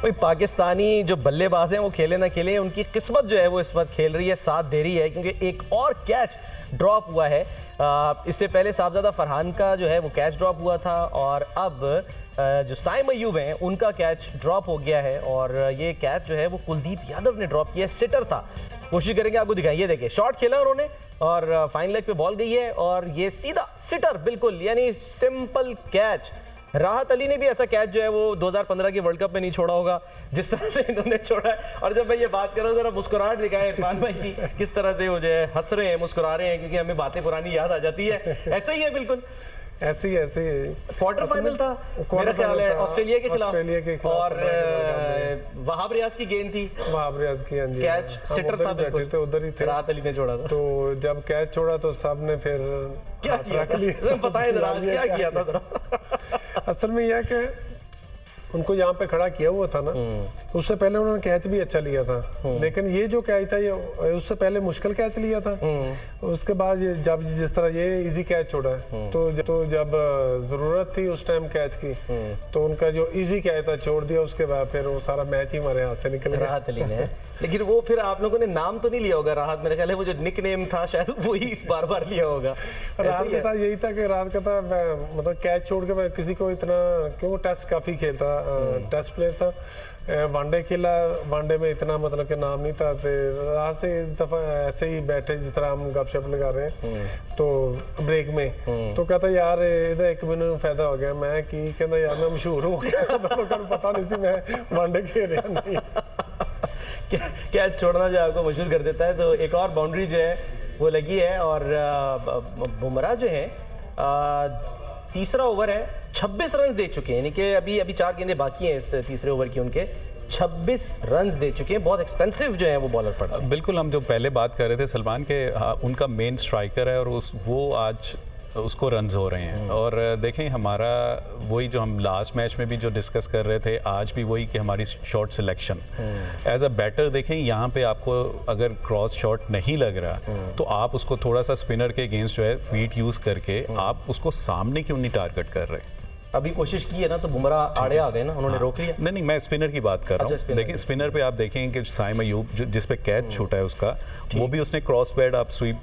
भाई पाकिस्तानी जो बल्लेबाज हैं वो खेले ना खेले, उनकी किस्मत जो है वो इस वक्त खेल रही है, साथ दे रही है, क्योंकि एक और कैच ड्रॉप हुआ है। इससे पहले साहबजादा फरहान का जो है वो कैच ड्रॉप हुआ था और अब जो साइम अय्यूब हैं उनका कैच ड्रॉप हो गया है और ये कैच जो है वो कुलदीप यादव ने ड्रॉप किया, सिटर था। कोशिश करेंगे आपको दिखाएं, ये देखिए शॉट खेला उन्होंने और फाइन लेग पे बॉल गई है और ये सीधा सिटर, बिल्कुल यानी सिंपल कैच। राहत अली ने भी ऐसा कैच जो है वो 2015 के वर्ल्ड कप में नहीं छोड़ा होगा जिस तरह से इन्होंने छोड़ा है। और जब मैं ये बात कर रहा हूँ जरा मुस्कुराहट दिखाएं इरफान भाई की, किस तरह से वो जो है हंस रहे हैं, मुस्कुरा रहे हैं, क्योंकि हमें बातें पुरानी याद आ जाती है। ऐसा ही है, बिल्कुल ऐसे ही क्वार्टर फाइनल था मेरा ख्याल है ऑस्ट्रेलिया के खिलाफ और वहाब रियाज की गेंद थी, वहाब रियाज की कैच सिटर था, बिल्कुल थे उधर ही थे, राहत अली ने छोड़ा था। तो जब कैच छोड़ा तो सब ने फिर क्या किया था? बताएं जरा क्या किया था जरा। असल में यह कि उनको यहाँ पे खड़ा किया हुआ था ना, उससे पहले उन्होंने कैच भी अच्छा लिया था, लेकिन ये जो कैच था ये उससे पहले मुश्किल कैच लिया था। उसके बाद ये जब जिस तरह ये इजी कैच छोड़ा है तो जब जरूरत थी उस टाइम कैच की तो उनका जो इजी कैच था छोड़ दिया, उसके बाद फिर वो सारा मैच ही हमारे हाथ से निकल गया। राहत अली ने, लेकिन वो फिर आप लोगों ने नाम तो नहीं लिया होगा राहत, मेरे ख्याल है वो जो निक नेम था शायद वही बार बार लिया होगा। राहत के साथ यही था कि राहत का था मतलब कैच छोड़ के मैं किसी को इतना, क्यों टेस्ट काफी खेलता, टेस्ट प्लेयर था, वनडे खेला, वनडे में इतना मतलब कि नाम नहीं था। राहत से इस दफा ऐसे ही बैठे जिस तरह हम गपशप लगा रहे हैं तो ब्रेक में तो कहता यार ਇਹਦਾ ਇੱਕ ਮੈਨੂੰ फायदा हो गया, मैं की कहता यार मैं मशहूर हो गया, लोगों को पता नहीं सी मैं वनडे खेल रहा नहीं। कैच छोड़ना जो आपको मशहूर कर देता है। तो एक और बाउंड्री जो है वो लगी है और बुमराह जो है तीसरा ओवर है, 26 रन दे चुके हैं, यानी कि अभी 4 गेंदें बाकी हैं इस तीसरे ओवर की, उनके 26 रन दे चुके हैं। बहुत एक्सपेंसिव जो है वो बॉलर पड़ा। बिल्कुल, हम जो पहले बात कर रहे थे सलमान के, उनका मेन स्ट्राइकर है और वो आज उसको रन्स हो रहे हैं। और देखें हमारा वही जो हम लास्ट मैच में भी जो डिस्कस कर रहे थे, आज भी वही कि हमारी shot selection as a batter, देखें यहाँ पे आपको अगर क्रॉस शॉट नहीं लग रहा तो आप उसको थोड़ा सा स्पिनर के अगेंस्ट जो है फीट यूज़ करके आप उसको सामने क्यों नहीं टारगेट कर रहे। अभी कोशिश की है ना तो बुमराह आड़े आ गए ना, उन्होंने रोक लिया। नहीं, मैं स्पिनर की बात कर रहा हूँ। देखिए स्पिनर पे आप देखेंगे कि साइम अय्यूब जिस पे कैच छूटा है उसका, वो भी उसने क्रॉस पैड आप स्वीप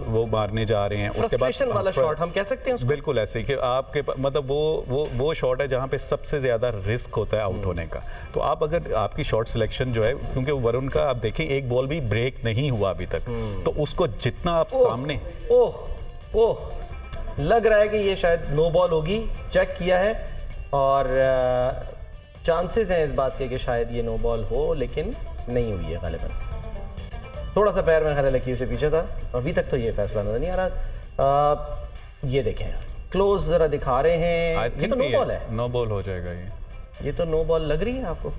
वो मारने जा रहे हैं, उसके बाद वाला शॉट हम कह सकते हैं उसको। बिल्कुल ऐसे कि आपके मतलब वो शॉट है जहाँ पे सबसे ज्यादा रिस्क होता है आउट होने का। तो आप अगर आपकी शॉट सिलेक्शन जो है, क्योंकि वरुण का आप देखें एक बॉल भी ब्रेक नहीं हुआ अभी तक, तो उसको जितना आप सामने ओह लग रहा है कि ये शायद नो बॉल होगी, चेक किया है और चांसेस हैं इस बात के कि शायद ये नो बॉल हो, लेकिन नहीं हुई है गालिबन। थोड़ा सा पैर में ख्याल लकीर से पीछे था, अभी तक तो ये फैसला नजर नहीं आ रहा। ये देखें क्लोज जरा दिखा रहे हैं, ये तो नो बॉल है, नो बॉल हो जाएगा ये तो नो बॉल लग रही है आपको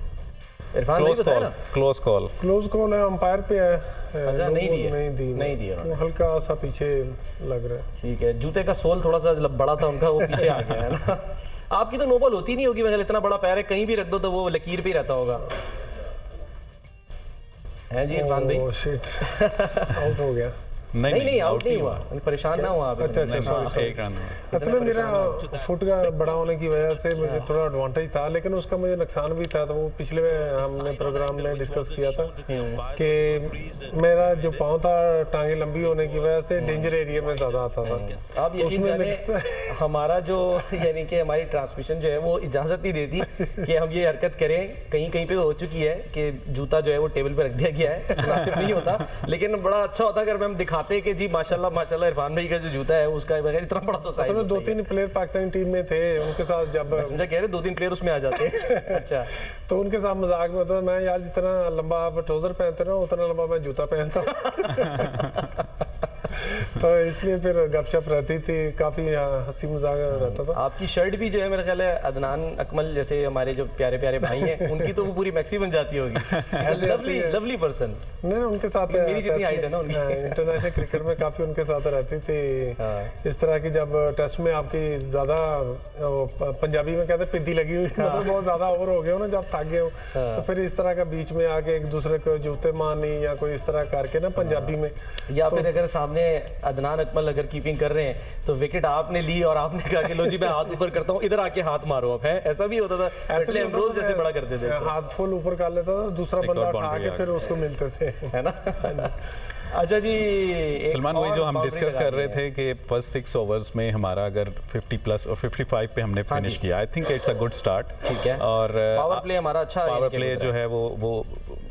इरफान? क्लोज कॉल है, अंपायर पे है। अच्छा, नहीं दी वो हल्का सा पीछे लग रहा है। ठीक है, जूते का सोल थोड़ा सा बड़ा था उनका, वो पीछे आ गया है ना। आपकी तो नो बॉल होती नहीं होगी, मतलब इतना बड़ा पैर है, कहीं भी रख दो तो वो लकीर पे ही रहता होगा। हैं जी इरफान भाई? आउट हो गया। नहीं आउट नहीं हुआ, परेशान ना हुआ। अच्छा मतलब मेरा फुट का बड़ा होने की वजह से मुझे थोड़ा एडवांटेज था, लेकिन उसका मुझे नुकसान भी था। तो वो पिछले हमने प्रोग्राम में डिस्कस किया था कि मेरा जो पाँव था टांगे लंबी होने की वजह से डेंजर एरिया में ज़्यादा आता था। आप यकीन करें हमारा जो यानी कि हमारी ट्रांसमिशन जो है वो इजाज़त नहीं देती कि हम ये हरकत करें। कहीं पे हो चुकी है कि जूता जो है वो टेबल पर रख दिया गया है, मुनासिब नहीं होता, लेकिन बड़ा अच्छा होता अगर हम दिखाते कि जी माशाल्लाह इरफान भाई का जो जूता है उसका बगैर इतना बड़ा तो साइज। 2-3 प्लेयर पाकिस्तानी टीम में थे, उनके साथ जब समझा कह रहे 2-3 प्लेयर उसमें आ जाते हैं। अच्छा, तो उनके साथ मजाक में होता मैं यार जितना लंबा आप ट्राउजर पहनते ना उतना लंबा मैं जूता पहनता हूँ। तो इसलिए फिर गपशप रहती थी, काफी हंसी मजाक रहता था। आपकी शर्ट भी जो है मेरा ख्याल है अदनान अकमल जैसे हमारे जो प्यारे प्यारे भाई हैं उनकी तो वो पूरी मैक्सी बन जाती होगी। Lovely person. नहीं उनके साथ मेरी जितनी हाइट है ना उनकी। इंटरनेशनल क्रिकेट में काफी उनके साथ रहती थी। इस तरह की जब टेस्ट में आपकी ज्यादा पंजाबी में कहते पिद्दी लगी हुई, मतलब बहुत ज्यादा ओवर हो गए हो ना, जब थक गए हो तो फिर इस तरह का बीच में आके एक दूसरे को जूते मारनी या कोई इस तरह करके ना पंजाबी में, या फिर अगर सामने अदनान अकमल अगर कीपिंग कर रहे हैं तो विकेट आपने ली और आपने कहा कि लो जी मैं हाथ ऊपर करता हूँ, इधर आके हाथ मारो अब, है ऐसा भी होता था? ऐसे एम्ब्रोज जैसे बड़ा करते थे, हाथ फुल ऊपर कर लेता था, दूसरा बंदा उठा के फिर उसको मिलते थे, है ना? अच्छा जी सलमान, वही जो हम डिस्कस कर रहे थे कि फर्स्ट 6 ओवर्स में हमारा अगर 50 प्लस और 55 पे हमने फिनिश किया, I think it's a good start. ठीक है, और पावर प्ले हमारा अच्छा, पावर प्ले जो है वो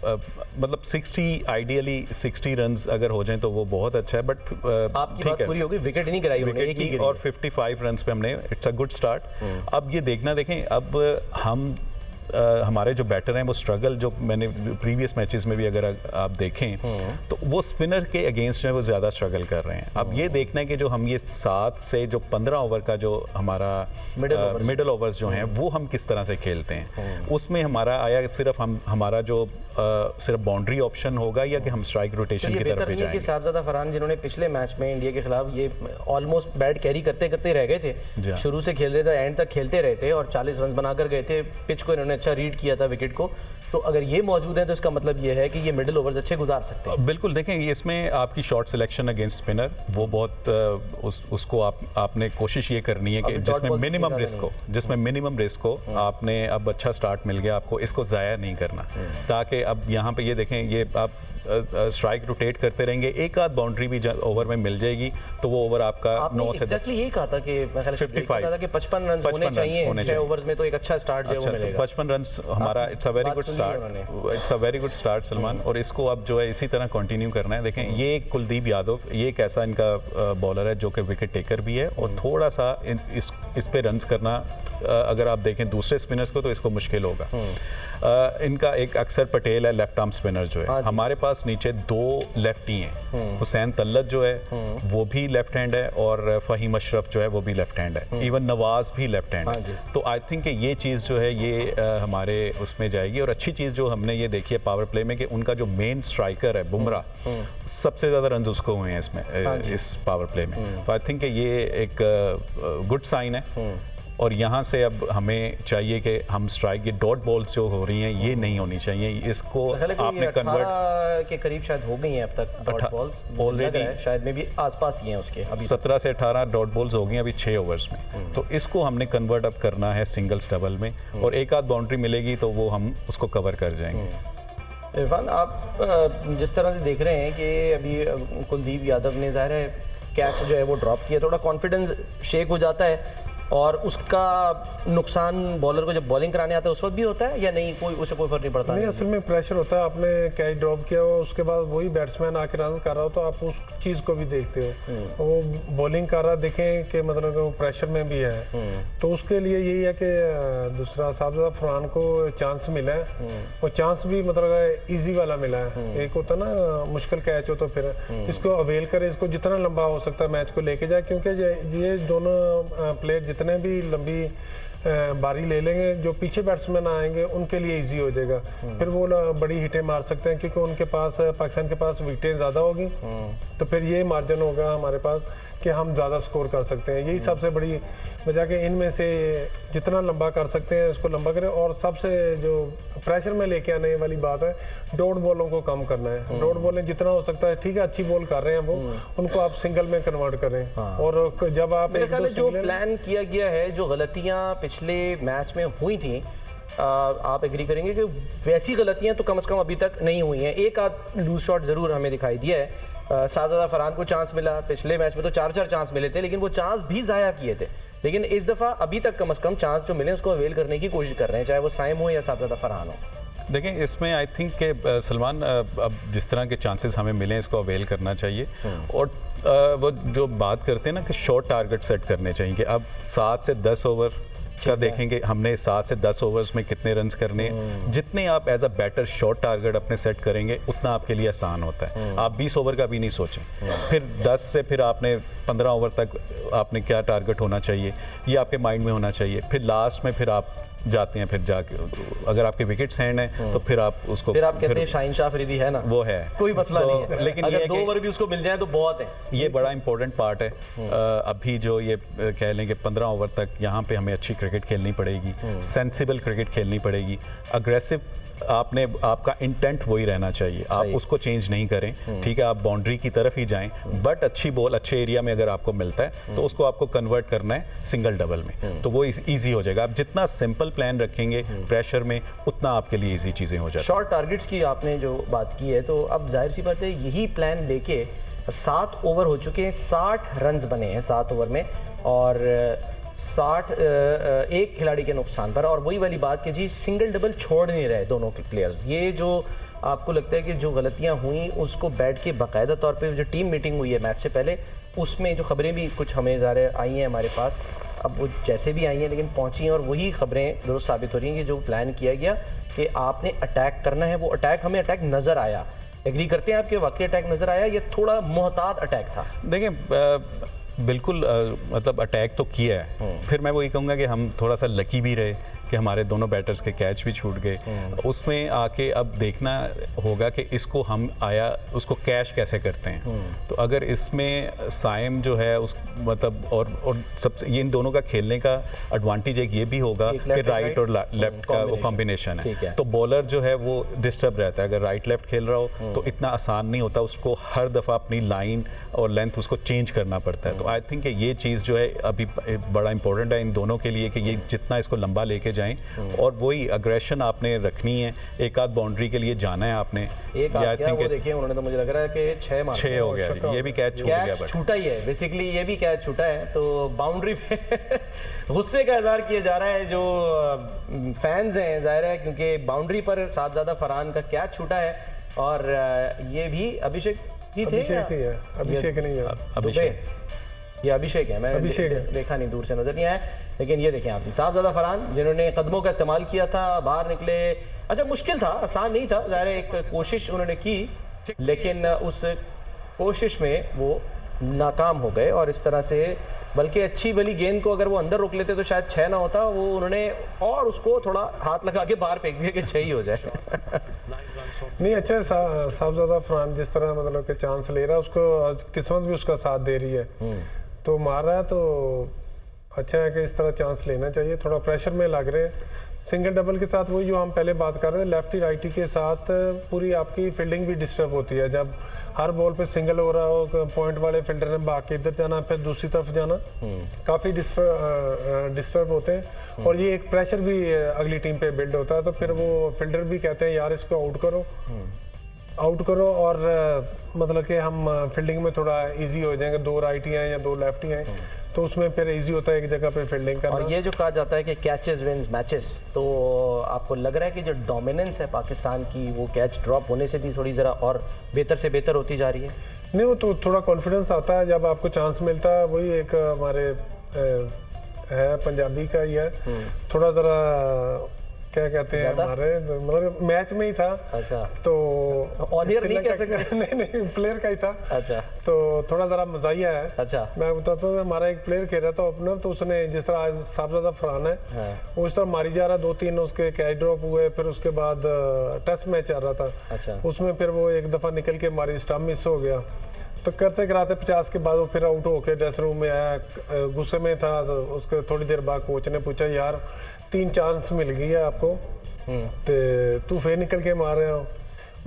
मतलब 60 आइडियली 60 रन्स अगर हो जाएं तो वो बहुत अच्छा है, बट आपकी बात पूरी होगी, विकेट नहीं गिराई उन्होंने, एक ही गिरी और 55 रन्स पे हमने, इट्स अ गुड स्टार्ट। अब ये देखना, देखें अब हम हमारे जो बैटर हैं वो स्ट्रगल, जो मैंने प्रीवियस मैचेस में भी अगर आप देखें तो वो स्पिनर के अगेंस्ट जो है वो ज़्यादा स्ट्रगल कर रहे हैं। अब ये देखना है कि जो हम ये 7 से जो 15 ओवर का जो हमारा मिडल ओवर्स जो हैं वो हम किस तरह से खेलते हैं, उसमें हमारा आया सिर्फ हमारा जो सिर्फ बाउंड्री ऑप्शन होगा या कि हम स्ट्राइक रोटेशन की तरफ जाएंगे। साहबजादा फरहान जिन्होंने पिछले मैच में इंडिया के खिलाफ ये ऑलमोस्ट बैट कैरी करते करते रह गए थे, शुरू से खेल रहे थे, एंड तक खेलते रहे थे और 40 रन बनाकर गए थे, पिच को इन्होंने अच्छा रीड किया था विकेट को, तो अगर ये मौजूद है तो इसका मतलब ये है कि ये मिडिल ओवर्स अच्छे गुजार सकते हैं। बिल्कुल, देखें इसमें आपकी शॉट सिलेक्शन अगेंस्ट स्पिनर वो बहुत उसको आपने कोशिश ये करनी है कि जिसमें मिनिमम रिस्क हो, आपने अब अच्छा स्टार्ट मिल गया आपको, इसको ज़ाया नहीं करना, ताकि अब यहाँ पे ये देखें ये आप स्ट्राइक रोटेट करते रहेंगे, एक आध बाउंड्री भी ओवर में मिल जाएगी तो वो ओवर आपका 9 से 10। एक्जेक्टली यही कहा था कि मैं ख्याल 55 रन होने चाहिए 6 ओवर्स में, तो एक अच्छा स्टार्ट जो है वो मिलेगा। 55 रन हमारा it's a very good start Salman, और इसको अब जो है इसी तरह कंटिन्यू करना है। देखें ये कुलदीप यादव, ये एक ऐसा इनका बॉलर है जो कि विकेट टेकर भी है, और थोड़ा सा इस पे रन्स करना अगर आप देखें दूसरे स्पिनर्स को तो इसको मुश्किल होगा। इनका एक अक्सर पटेल है लेफ्ट आर्म स्पिनर जो है, हमारे पास नीचे 2 लेफ्टी हैं, हुसैन तल्लत जो है वो भी लेफ्ट हैंड है और फ़हीम अशरफ जो है वो भी लेफ्ट हैंड है, इवन नवाज भी लेफ्ट हैंड है। तो आई थिंक ये चीज़ जो है ये हमारे उसमें जाएगी। और अच्छी चीज़ जो हमने ये देखी है पावर प्ले में कि उनका जो मेन स्ट्राइकर है बुमराह, सबसे ज़्यादा रन उसको हुए हैं इसमें इस पावर प्ले में, तो आई थिंक ये एक गुड साइन है। और यहाँ से अब हमें चाहिए कि हम स्ट्राइक, ये डॉट बॉल्स जो हो रही हैं ये नहीं होनी चाहिए, इसको आपने कन्वर्ट के करीब शायद हो गई हैं अब तक डॉट बॉल्स ऑलरेडी, शायद में भी आसपास ही हैं उसके, अभी 17 से 18 डॉट बॉल्स हो गई अभी 6 ओवर्स में, तो इसको हमने कन्वर्ट अब करना है सिंगल्स डबल में, और एक आध बाउंड्री मिलेगी तो वो हम उसको कवर कर जाएंगे। इरफान, आप जिस तरह से देख रहे हैं कि अभी कुलदीप यादव ने ज़ाहिर है कैच जो है वो ड्रॉप किया, थोड़ा कॉन्फिडेंस शेक हो जाता है, और उसका नुकसान बॉलर को जब बॉलिंग कराने आता है उस वक्त भी होता है या नहीं, उसे कोई फर्क नहीं पड़ता? नहीं, असल में प्रेशर होता है, आपने कैच ड्रॉप किया हो उसके बाद वही बैट्समैन आके रन कर रहा हो तो आप उस चीज़ को भी देखते हो, वो बॉलिंग कर रहा देखें कि मतलब वो प्रेशर में भी है, तो उसके लिए यही है कि दूसरा साहबजादा फरहान को चांस मिला है, वो चांस भी मतलब ईजी वाला मिला है। एक होता ना मुश्किल कैच हो तो फिर इसको अवेल करे, इसको जितना लंबा हो सकता है मैच को लेके जाए, क्योंकि ये दोनों प्लेयर जितने भी लंबी बारी ले लेंगे, जो पीछे बैट्समैन आएंगे उनके लिए इजी हो जाएगा, फिर वो बड़ी हिटें मार सकते हैं, क्योंकि उनके पास पाकिस्तान के पास विकेटें ज़्यादा होगी, तो फिर ये मार्जिन होगा हमारे पास कि हम ज़्यादा स्कोर कर सकते हैं। यही सबसे बड़ी वजह कि इनमें से जितना लंबा कर सकते हैं उसको लंबा करें, और सबसे जो प्रेशर में लेके आने वाली बात है डॉट बॉलों को कम करना है। डॉट बॉलें जितना हो सकता है, ठीक है अच्छी बॉल कर रहे हैं वो, उनको आप सिंगल में कन्वर्ट करें। और जब आप जो प्लान किया गया है, जो गलतियां पिछले मैच में हुई थी, आप एग्री करेंगे कि वैसी गलतियां तो कम से कम अभी तक नहीं हुई हैं। एक आध लूज शॉट ज़रूर हमें दिखाई दिया है, साहबजादा फरहान को चांस मिला, पिछले मैच में तो 4-4 चांस मिले थे, लेकिन वो चांस भी ज़ाया किए थे, लेकिन इस दफ़ा अभी तक कम से कम चांस जो मिले उसको अवेल करने की कोशिश कर रहे हैं, चाहे वो साइम हो या साहबजादा फरहान हो। देखें इसमें आई थिंक के सलमान, अब जिस तरह के चांसेस हमें मिले इसको अवेल करना चाहिए, और वो जो बात करते हैं ना कि शॉर्ट टारगेट सेट करने चाहिए कि अब 7 से 10 ओवर का देखेंगे हमने 7 से 10 ओवर्स में कितने रन्स करने, जितने आप as a batter short target अपने सेट करेंगे उतना आपके लिए आसान होता है। आप 20 ओवर का भी नहीं सोचें, फिर 10 से फिर आपने 15 ओवर तक आपने क्या टारगेट होना चाहिए ये आपके माइंड में होना चाहिए, फिर लास्ट में फिर आप जाते हैं, फिर जाके अगर आपके विकेट्स हैंड हैं तो फिर आप उसको, फिर आप कहते हैं शाहीन शाह अफरीदी है ना, वो है कोई मसला तो, नहीं है, लेकिन अगर 2 ओवर भी उसको मिल जाए तो बहुत है। ये बड़ा इंपॉर्टेंट पार्ट है। अभी जो ये कह लें कि 15 ओवर तक यहाँ पे हमें अच्छी क्रिकेट खेलनी पड़ेगी, सेंसिबल क्रिकेट खेलनी पड़ेगी, अग्रेसिव आपने आपका इंटेंट वही रहना चाहिए, आप उसको चेंज नहीं करें, ठीक है, आप बाउंड्री की तरफ ही जाएं, बट अच्छी बॉल अच्छे एरिया में अगर आपको मिलता है तो उसको आपको कन्वर्ट करना है सिंगल डबल में, तो वो ईजी हो जाएगा। आप जितना सिंपल प्लान रखेंगे प्रेशर में उतना आपके लिए ईजी चीज़ें हो जाती हैं। शॉर्ट टारगेट्स की आपने जो बात की है, तो अब जाहिर सी बात है यही प्लान लेके 7 ओवर हो चुके हैं, 60 रन्स बने हैं 7 ओवर में, और 60 एक खिलाड़ी के नुकसान पर। और वही वाली बात कि जी सिंगल डबल छोड़ नहीं रहे दोनों के प्लेयर्स। ये जो आपको लगता है कि जो गलतियां हुई उसको बैठ के बाकायदा तौर पे जो टीम मीटिंग हुई है मैच से पहले, उसमें जो खबरें भी कुछ हमें ज़ाहिर आई हैं हमारे पास, अब वो जैसे भी आई हैं लेकिन पहुंची हैं, और वही खबरें दुरुस्त साबित हो रही हैं कि जो प्लान किया गया कि आपने अटैक करना है, वो अटैक हमें अटैक नज़र आया। एग्री करते हैं आपके वाकई अटैक नज़र आया, ये थोड़ा मोहतात अटैक था? देखिए बिल्कुल मतलब अटैक तो किया है, फिर मैं वही कहूँगा कि हम थोड़ा सा लकी भी रहे कि हमारे दोनों बैटर्स के कैच भी छूट गए। उसमें आके अब देखना होगा कि इसको हम उसको कैश कैसे करते हैं। तो अगर इसमें साइम जो है उस मतलब और सबसे इन दोनों का खेलने का एडवांटेज एक ये भी होगा कि राइट और लेफ्ट का वो कॉम्बिनेशन है, तो बॉलर जो है वो डिस्टर्ब रहता है। अगर राइट लेफ्ट खेल रहा हो तो इतना आसान नहीं होता, उसको हर दफ़ा अपनी लाइन और लेंथ उसको चेंज करना पड़ता है। तो आई थिंक ये चीज़ जो है अभी बड़ा इंपॉर्टेंट है इन दोनों के लिए कि ये जितना इसको लंबा लेके जाएं, और वही अग्रेशन आपने रखनी है। एक आध बाउंड्री के लिए जाना है आपने। एक आध क्या वो देखिए उन्होंने, तो मुझे लग रहा है कि 6 हो गया, ये भी कैच छूट गया, बट छूटा ही है बेसिकली, ये भी कैच छूटा है। तो बाउंड्री पे गुस्से का इजहार किया जा रहा है जो फैंस हैं, जाहिर है, क्योंकि बाउंड्री पर साहबजादा फरहान का कैच छूटा है, और ये भी अभिषेक ही थे, अभिषेक नहीं है, अभिषेक, ये अभिषेक है, मैं देखा नहीं, दूर से नजर नहीं आया, लेकिन ये देखें आप साहबजादा फरहान जिन्होंने कदमों का इस्तेमाल किया था, बाहर निकले। अच्छा मुश्किल था, आसान नहीं था, ज़ाहिर है एक कोशिश उन्होंने की, लेकिन उस कोशिश में वो नाकाम हो गए, और इस तरह से बल्कि अच्छी भली गेंद को अगर वो अंदर रोक लेते तो शायद 6 ना होता, वो उन्होंने और उसको थोड़ा हाथ लगा के बाहर फेंक दिया कि 6 ही हो जाए। नहीं अच्छा है साहबजादा फरहान जिस तरह मतलब कि चांस ले रहा है, उसको किस्मत भी उसका साथ दे रही है, तो मार रहा है, तो अच्छा है कि इस तरह चांस लेना चाहिए। थोड़ा प्रेशर में लग रहे हैं सिंगल डबल के साथ, वही जो हम पहले बात कर रहे थे, लेफ्टी राइटी के साथ पूरी आपकी फील्डिंग भी डिस्टर्ब होती है। जब हर बॉल पे सिंगल हो रहा हो, पॉइंट वाले फील्डर ने भाग के इधर जाना, फिर दूसरी तरफ जाना, काफ़ी डिस्टर्ब होते हैं, और ये एक प्रेशर भी अगली टीम पे बिल्ड होता है। तो फिर वो फील्डर भी कहते हैं यार इसको आउट करो, और मतलब कि हम फील्डिंग में थोड़ा इजी हो जाएंगे, 2 राइटी हैं या 2 लेफ्टी हैं, तो उसमें फिर इजी होता है एक जगह पे फील्डिंग करना। और ये जो कहा जाता है कि कैचेस विंस मैचेस, तो आपको लग रहा है कि जो डोमिनेंस है पाकिस्तान की, वो कैच ड्रॉप होने से भी थोड़ी ज़रा और बेहतर से बेहतर होती जा रही है? नहीं, वो तो थोड़ा कॉन्फिडेंस आता है जब आपको चांस मिलता है। वही एक हमारे है पंजाबी का ही है, थोड़ा ज़रा क्या कहते हैं हमारे, मतलब मैच में ही था। अच्छा, तो ऑडियर नहीं कह सकते। नहीं प्लेयर का ही था। अच्छा, तो थोड़ा ज़रा मज़ाहिया है। अच्छा, मैं बताता हूँ, हमारा एक प्लेयर खेल रहा था ओपनर, तो उसने जिस तरह आज साहबजादा फरहान है, वो उस तरह मारी जा रहा, 2-3 उसके कैच ड्रॉप हुए, फिर उसके बाद टेस्ट मैच चल रहा था। अच्छा, उसमें फिर वो एक दफ़ा निकल के मारी, स्टंप मिस हो गया, तो करते कराते 50 के बाद वो फिर आउट होके ड्रेसिंग रूम में आया, गुस्से में था। तो उसके थोड़ी देर बाद कोच ने पूछा यार 3 चांस मिल गई है आपको, तो तू फिर निकल के मार रहे हो।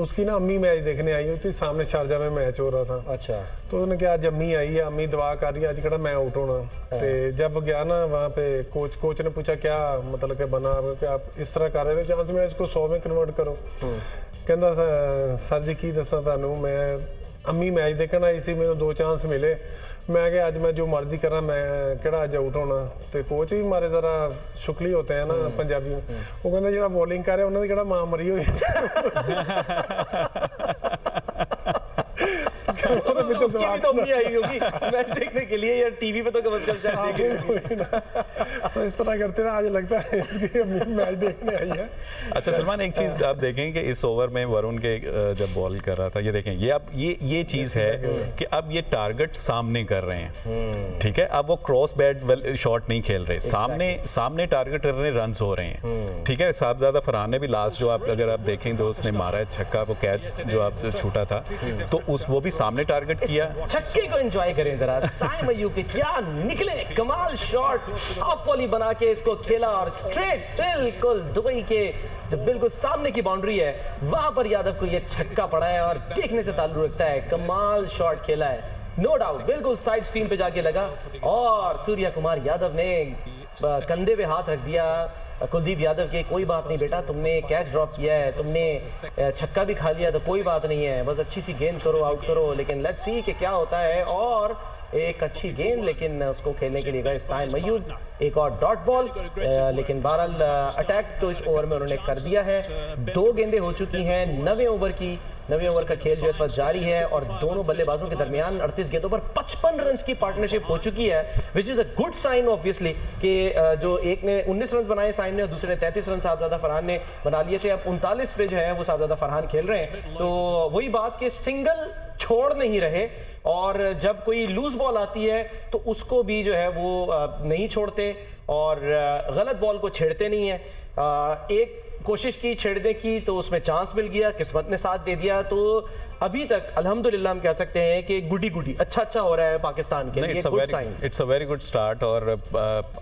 उसकी ना अम्मी मैच देखने आई हुई थी, सामने शारजा में मैच हो रहा था। अच्छा, तो उसने कहा आज अम्मी आई है, अम्मी दुआ कर रही है आज कड़ा मैं आउट होना। तो जब गया ना वहाँ पे कोच ने पूछा क्या मतलब कि बना कि आप इस तरह कर रहे थे, चांस में इसको 100 में कन्वर्ट करो। कहता सर जी की दसा थानू, मैं अम्मी मैच देखना आई सी, मैंने 2 चांस मिले, मैं क्या आज मैं जो मर्जी करा, मैं केड़ा अज आउट होना। तो कोच भी मारे जरा शुक्ली होते हैं ना पंजाबी में, वो कहते जो बॉलिंग कर रहे उन्होंने केड़ा मां मरी हुई उसकी भी तो अम्मी आई होगी मैच देखने के लिए, यार टीवी पे तो कम से कम देखेगी। तो इस तरह करते ना, आज लगता है इसकी अम्मी मैच देखने आई है। अच्छा सलमान, एक चीज आप देखें कि इस ओवर में वरुण के जब बॉल कर रहा था, ये देखें, ये अब ये चीज है कि अब ये टारगेट सामने कर रहे हैं, ठीक है, अब वो क्रॉस बैट शॉट नहीं खेल रहे, सामने टारगेट कर रहे हैं, रन्स हो रहे हैं, ठीक है। साहबजादा फरहान ने भी लास्ट जो अगर आप देखें तो उसने मारा है छक्का, वो कैच जो आप छूटा था, तो वो भी सामने टारगेट किया किया। छक्के को एंजॉय करें जरा, साइम अय्यूब के क्या निकले, कमाल शॉट, हाफ वॉली बना के इसको खेला और स्ट्रेट बिल्कुल दुबई के जो बिल्कुल सामने की बाउंड्री है वहां पर यादव को ये छक्का पड़ा है और देखने से ताल्लुक रखता है। कमाल शॉट खेला है, नो डाउट, बिल्कुल साइड स्क्रीन पे जाके लगा और सूर्या कुमार यादव ने कंधे पे हाथ रख दिया कुलदीप यादव के। कोई बात नहीं बेटा, तुमने कैच ड्रॉप किया है, तुमने छक्का भी खा लिया तो कोई बात नहीं है, बस अच्छी सी गेंद करो, आउट करो। लेकिन लेट्स सी कि क्या होता है। और एक अच्छी गेंद, लेकिन उसको खेलने के लिए गए साइम अय्यूब, एक और डॉट बॉल, लेकिन बहरहाल अटैक तो इस ओवर में उन्होंने कर दिया है। 2 गेंदें हो चुकी हैं 90 ओवर की। 90 ओवर का खेल जो इस वक्त जारी है और दोनों बल्लेबाजों के दरमियान 38 गेंदों पर 55 रन की पार्टनरशिप हो चुकी है, which is a good sign obviously कि जो एक ने 19 रन बनाए साइम ने और दूसरे ने 33 रन साहबजादा फरहान ने बना लिए थे। अब 39 पे जो है वो साहबजादा फरहान खेल रहे हैं, तो वही बात कि सिंगल छोड़ नहीं रहे और जब कोई लूज बॉल आती है तो उसको भी जो है वो नहीं छोड़ते और गलत बॉल को छेड़ते नहीं है। एक कोशिश की छेड़ने की तो उसमें चांस मिल गया, किस्मत ने साथ दे दिया। तो अभी तक अल्हम्दुलिल्लाह हम कह सकते हैं कि गुडी अच्छा हो रहा है पाकिस्तान के लिए, good sign. It's a very good start और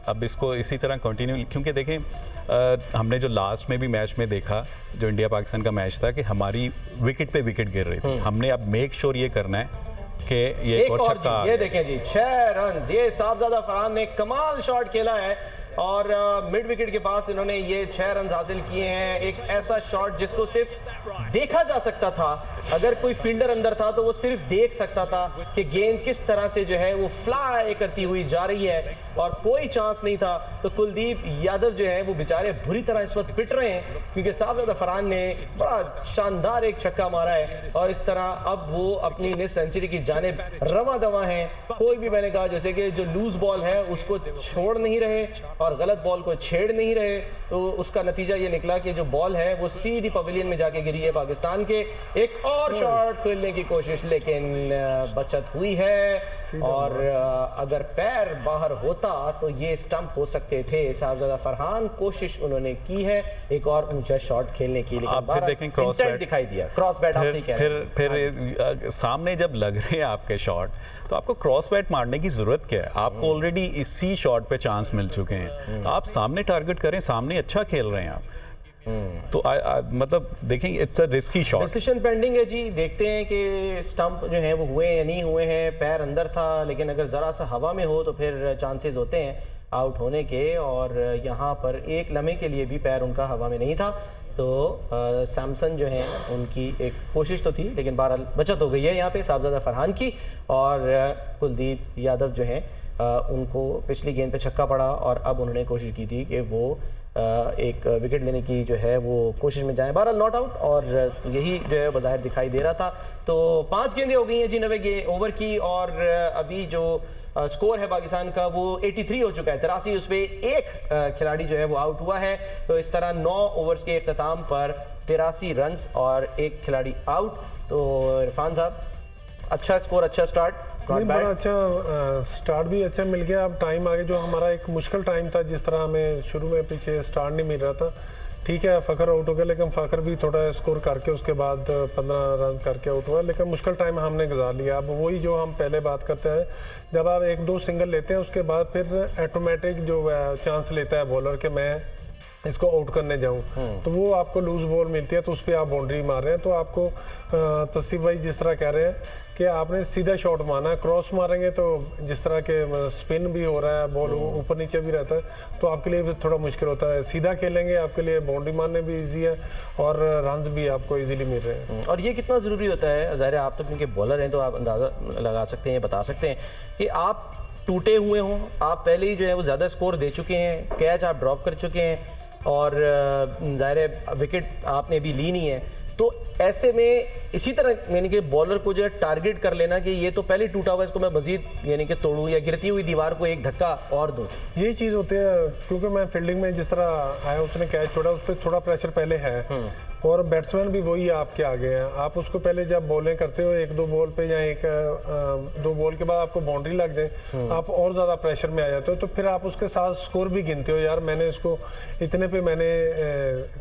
अब इसको इसी तरह कंटिन्यू, क्योंकि देखें हमने जो लास्ट में भी मैच में देखा, जो इंडिया पाकिस्तान का मैच था, कि हमारी विकेट पे विकेट गिर रही थी। हमने अब मेक श्योर ये करना है कि ये एक और छक्का। ये देखें जी 6 रन, ये साहबजादा फरहान ने कमाल शॉट खेला है और मिड विकेट के पास इन्होंने ये 6 रन हासिल किए हैं। एक ऐसा शॉट जिसको सिर्फ देखा जा सकता था, अगर कोई फील्डर अंदर था तो वो सिर्फ देख सकता था कि गेंद किस तरह से जो है वो फ्लाई करती हुई जा रही है और कोई चांस नहीं था। तो कुलदीप यादव जो है वो बेचारे बुरी तरह इस वक्त पिट रहे हैं क्योंकि साहबजादा फरहान ने बड़ा शानदार एक छक्का मारा है और इस तरह अब वो अपनी 19 सेंचुरी की जानिब रवा दवा हैं। कोई भी, मैंने कहा जैसे कि जो लूज बॉल है उसको छोड़ नहीं रहे और गलत बॉल को छेड़ नहीं रहे, तो उसका नतीजा ये निकला कि जो बॉल है वो सीधी पवेलियन में जाके गिरी है पाकिस्तान के। एक और शॉट खेलने की कोशिश, लेकिन बचत हुई है और अगर पैर बाहर होता तो ये स्टंप हो सकते थे। साहबजादा फरहान कोशिश उन्होंने की है एक और ऊंचा शॉट खेलने की, लेकिन आप फिर देखें क्रॉस बैट दिखाई दिया, क्रॉस बैट आपसे कह रहे हैं। फिर सामने जब लग रहे हैं आपके शॉट तो आपको क्रॉस बैट मारने की जरूरत क्या है? आपको ऑलरेडी इसी शॉट पे चांस मिल चुके हैं, आप सामने टारगेट करें, सामने अच्छा खेल रहे हैं आप। तो मतलब देखें it's a risky shot. Decision pending है जी, देखते हैं कि स्टंप जो है वो हुए या नहीं हुए हैं। पैर अंदर था, लेकिन अगर ज़रा सा हवा में हो तो फिर चांसेस होते हैं आउट होने के, और यहाँ पर एक लम्हे के लिए भी पैर उनका हवा में नहीं था। तो सैमसन जो हैं उनकी एक कोशिश तो थी, लेकिन बहरहाल बचत हो गई है यहाँ पे साहबजादा फरहान की। और कुलदीप यादव जो हैं उनको पिछली गेंद पे छक्का पड़ा और अब उन्होंने कोशिश की थी कि वो एक विकेट लेने की जो है वो कोशिश में जाएं, बहरहाल नॉट आउट, और यही जो है बाहर दिखाई दे रहा था। तो 5 गेंदें हो गई हैं जी 90 ओवर की और अभी जो स्कोर है पाकिस्तान का वो 83 हो चुका है, 83। उस पर एक खिलाड़ी जो है वो आउट हुआ है। तो इस तरह 9 ओवर्स के इख्तिताम पर 83 रन और एक खिलाड़ी आउट। तो इरफान साहब, अच्छा स्कोर, अच्छा स्टार्ट, बड़ा अच्छा स्टार्ट भी अच्छा मिल गया। अब टाइम आगे जो हमारा एक मुश्किल टाइम था, जिस तरह हमें शुरू में पीछे स्टार्ट नहीं मिल रहा था, ठीक है फ़खर आउट हो गया, लेकिन फ़खर भी थोड़ा स्कोर करके उसके बाद 15 रन करके आउट हुआ, लेकिन मुश्किल टाइम हमने गुजार लिया। अब वही जो हम पहले बात करते हैं, जब आप 1-2 सिंगल लेते हैं उसके बाद फिर ऑटोमेटिक जो चांस लेता है बॉलर कि मैं इसको आउट करने जाऊं, तो वो आपको लूज बॉल मिलती है तो उस पर आप बाउंड्री मार रहे हैं। तो आपको तस्सीफ भाई जिस तरह कह रहे हैं कि आपने सीधा शॉट मारना है, क्रॉस मारेंगे तो जिस तरह के स्पिन भी हो रहा है, बॉल ऊपर नीचे भी रहता है, तो आपके लिए भी थोड़ा मुश्किल होता है। सीधा खेलेंगे आपके लिए बाउंड्री मारने भी इजी है और रन्स भी आपको इजीली मिल रहे हैं। और ये कितना ज़रूरी होता है, ज़ाहिर है आप तो क्योंकि बॉलर हैं तो आप अंदाज़ा लगा सकते हैं, बता सकते हैं कि आप टूटे हुए हों, आप पहले ही जो है वो ज़्यादा स्कोर दे चुके हैं, कैच आप ड्रॉप कर चुके हैं और ज़ाहिर है विकेट आपने भी ली नहीं है, तो ऐसे में इसी तरह यानी कि बॉलर को जो है टारगेट कर लेना कि ये तो पहले टूटा हुआ है, इसको मैं मजीद यानी कि तोड़ूं या गिरती हुई दीवार को एक धक्का और दूं। ये चीज़ होती है, क्योंकि मैं फील्डिंग में जिस तरह आया उसने कैच छोड़ा, उस पर थोड़ा प्रेशर पहले है, और बैट्समैन भी वही आपके आगे हैं। आप उसको पहले जब बॉलिंग करते हो 1-2 बॉल पे या 1-2 बॉल के बाद आपको बाउंड्री लग जाए, आप और ज़्यादा प्रेशर में आ जाते हो, तो फिर आप उसके साथ स्कोर भी गिनते हो, यार मैंने इसको इतने पे मैंने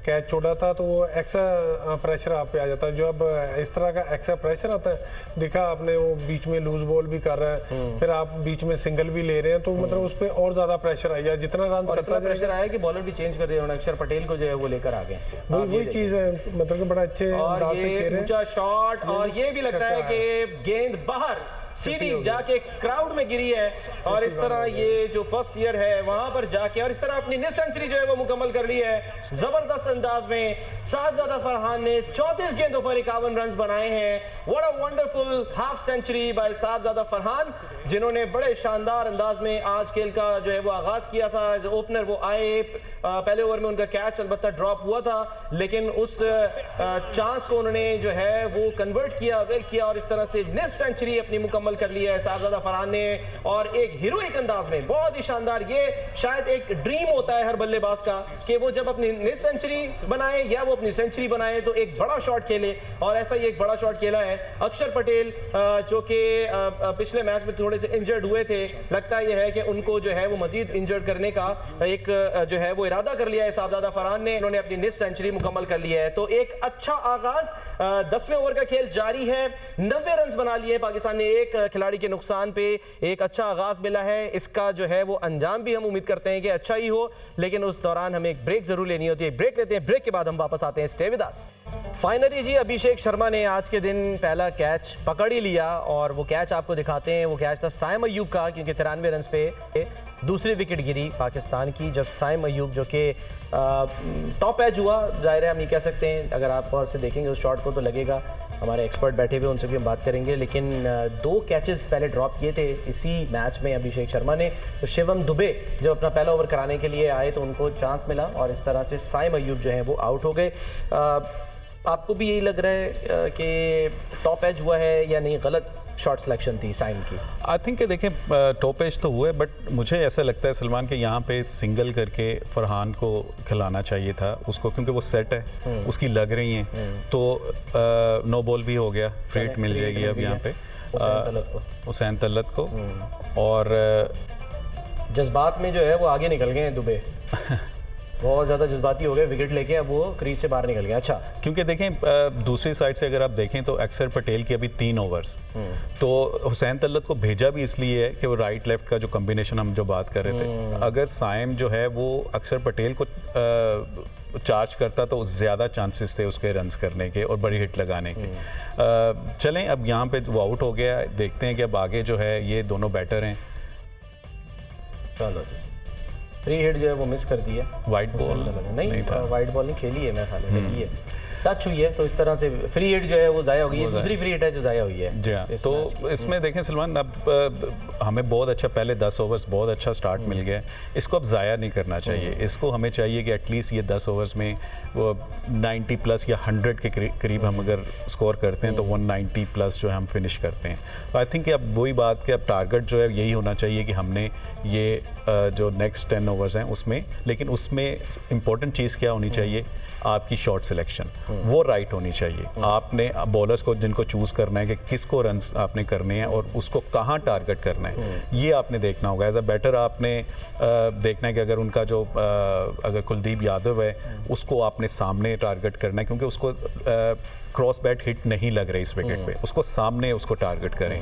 कैच छोड़ा था, तो वो एक्स्ट्रा प्रेशर आप पे आ जाता है। जो अब इस तरह का एक्स्ट्रा प्रेशर आता है, देखा आपने वो बीच में लूज बॉल भी कर रहा है, फिर आप बीच में सिंगल भी ले रहे हैं, तो मतलब उस पर और ज़्यादा प्रेशर आ गया। जितना रन करता प्रेशर आया कि बॉलर भी चेंज कर दिया उन्होंने, अक्षर पटेल को जो है वो लेकर आ गए। वही चीज़ है, मतलब कि बड़ा अच्छे अंदाज से खेल रहे हैं। ऊंचा शॉट, और ये भी लगता है कि गेंद बाहर सीधी जाके क्राउड में गिरी है, और इस तरह ये जो फर्स्ट ईयर है वहां पर जाके, और इस तरह अपनी निस सेंचुरी जो है वो मुकम्मल कर ली है जबरदस्त अंदाज में। साहबजादा फरहान ने 34 गेंदों पर 51 रन बनाए हैं। What a wonderful half century by Sahibzada Farhan, जिन्होंने बड़े शानदार अंदाज में आज खेल का जो है वो आगाज किया था। एज ओपनर वो आए, पहले ओवर में उनका कैच अलबत्ता ड्रॉप हुआ था, लेकिन उस चांस को उन्होंने जो है वो कन्वर्ट किया, अवेल किया, और इस तरह से निस सेंचुरी अपनी मुकम्मल कर लिया है साहबजादा फरहान ने, और एक हीरोइक अंदाज में, बहुत ही शानदार। ये शायद एक ड्रीम होता है हर बल्लेबाज का कि वो जब अपनी निस सेंचुरी बनाए या वो अपनी सेंचुरी बनाए तो एक बड़ा शॉट खेले, और ऐसा ही एक बड़ा शॉट खेला है अक्षर पटेल, जो कि पिछले मैच में थोड़े से इंजर्ड हुए थे। लगता यह है कि उनको जो है वो मजीद इंजर्ड करने का एक जो है वो इरादा कर लिया है साहबजादा फरहान ने। उन्होंने अपनी निस सेंचुरी मुकम्मल कर लिया है, तो एक अच्छा आगाज। 10वें ओवर का खेल जारी है, 90 रन बना लिए पाकिस्तान ने, एक खिलाड़ी के नुकसान पे एक अच्छा आगाज मिला है। इसका जो है वो अंजाम भी हम उम्मीद करते हैं कि अच्छा ही हो, लेकिन उस दौरान हमें एक ब्रेक जरूर लेनी होती है। ब्रेक लेते हैं, ब्रेक के बाद हम वापस आते हैं। Stay with us. फाइनली जी अभिषेक शर्मा ने आज के दिन पहला कैच पकड़ ही लिया, और वो कैच आपको दिखाते हैं। वो कैच था साइम अय्यूब का, क्योंकि 93 रन पे दूसरी विकेट गिरी पाकिस्तान की, जब साइम अय्यूब जो कि टॉप एज हुआ, जाहिर है हम ये कह सकते हैं। अगर आप और से देखेंगे उस शॉट को तो लगेगा, हमारे एक्सपर्ट बैठे हुए उनसे भी हम बात करेंगे, लेकिन 2 कैचेस पहले ड्रॉप किए थे इसी मैच में अभिषेक शर्मा ने। तो शिवम दुबे जब अपना पहला ओवर कराने के लिए आए तो उनको चांस मिला, और इस तरह से साइम अय्यूब जो है वो आउट हो गए। आपको भी यही लग रहा है कि टॉप एज हुआ है या नहीं, गलत शॉट सिलेक्शन थी साइम की? आई थिंक कि देखें टॉप एज तो हुआ है, बट मुझे ऐसा लगता है सलमान के यहाँ पे सिंगल करके फरहान को खिलाना चाहिए था उसको, क्योंकि वो सेट है, उसकी लग रही हैं, तो नो बॉल भी हो गया, फ्री हिट मिल जाएगी अब यहाँ पे हुसैन तलत को। और जज्बात में जो है वो आगे निकल गए हैं दुबे बहुत ज़्यादा जज्बाती हो गए, विकेट लेके अब वो क्रीज से बाहर निकल गया। अच्छा, क्योंकि देखें दूसरी साइड से अगर आप देखें तो अक्षर पटेल की अभी 3 ओवर्स, तो हुसैन तलत को भेजा भी इसलिए है कि वो राइट लेफ्ट का जो कॉम्बिनेशन हम जो बात कर रहे थे, अगर साइम जो है वो अक्षर पटेल को चार्ज करता तो ज़्यादा चांसेस थे उसके रन्स करने के और बड़ी हिट लगाने के। चलें, अब यहाँ पे वो आउट हो गया, देखते हैं कि अब आगे जो है ये दोनों बैटर हैं। चलो जी, फ्री हिट जो है वो मिस कर दी है। वाइट बॉल नहीं वाइट बॉल नहीं खेली है, मैं खाली लगी है, टच हुई है, तो इस तरह से फ्री हिट जो है वो ज़ाया हो गई है। दूसरी फ्री हिट है जो ज़ाया हुई है। जी हाँ, तो इसमें देखें सलमान, अब हमें बहुत अच्छा पहले 10 ओवर्स बहुत अच्छा स्टार्ट मिल गया, इसको अब ज़ाया नहीं करना चाहिए। इसको हमें चाहिए कि एटलीस्ट ये 10 ओवर्स में वो 90 प्लस या 100 के करीब हम अगर स्कोर करते हैं तो 190 प्लस जो है हम फिनिश करते हैं। तो आई थिंक अब वही बात कि अब टारगेट जो है यही होना चाहिए कि हमने ये जो नेक्स्ट 10 ओवर्स हैं उसमें, लेकिन उसमें इम्पोर्टेंट चीज़ क्या होनी चाहिए, आपकी शॉट सिलेक्शन वो राइट होनी चाहिए। आपने बॉलर्स को जिनको चूज़ करना है कि किसको रन्स आपने करने हैं और उसको कहाँ टारगेट करना है, ये आपने देखना होगा। एज अ बैटर आपने देखना है कि अगर उनका जो अगर कुलदीप यादव है उसको आपने सामने टारगेट करना है, क्योंकि उसको क्रॉस बैट हिट नहीं लग रही इस विकेट पे, उसको सामने उसको टारगेट करें।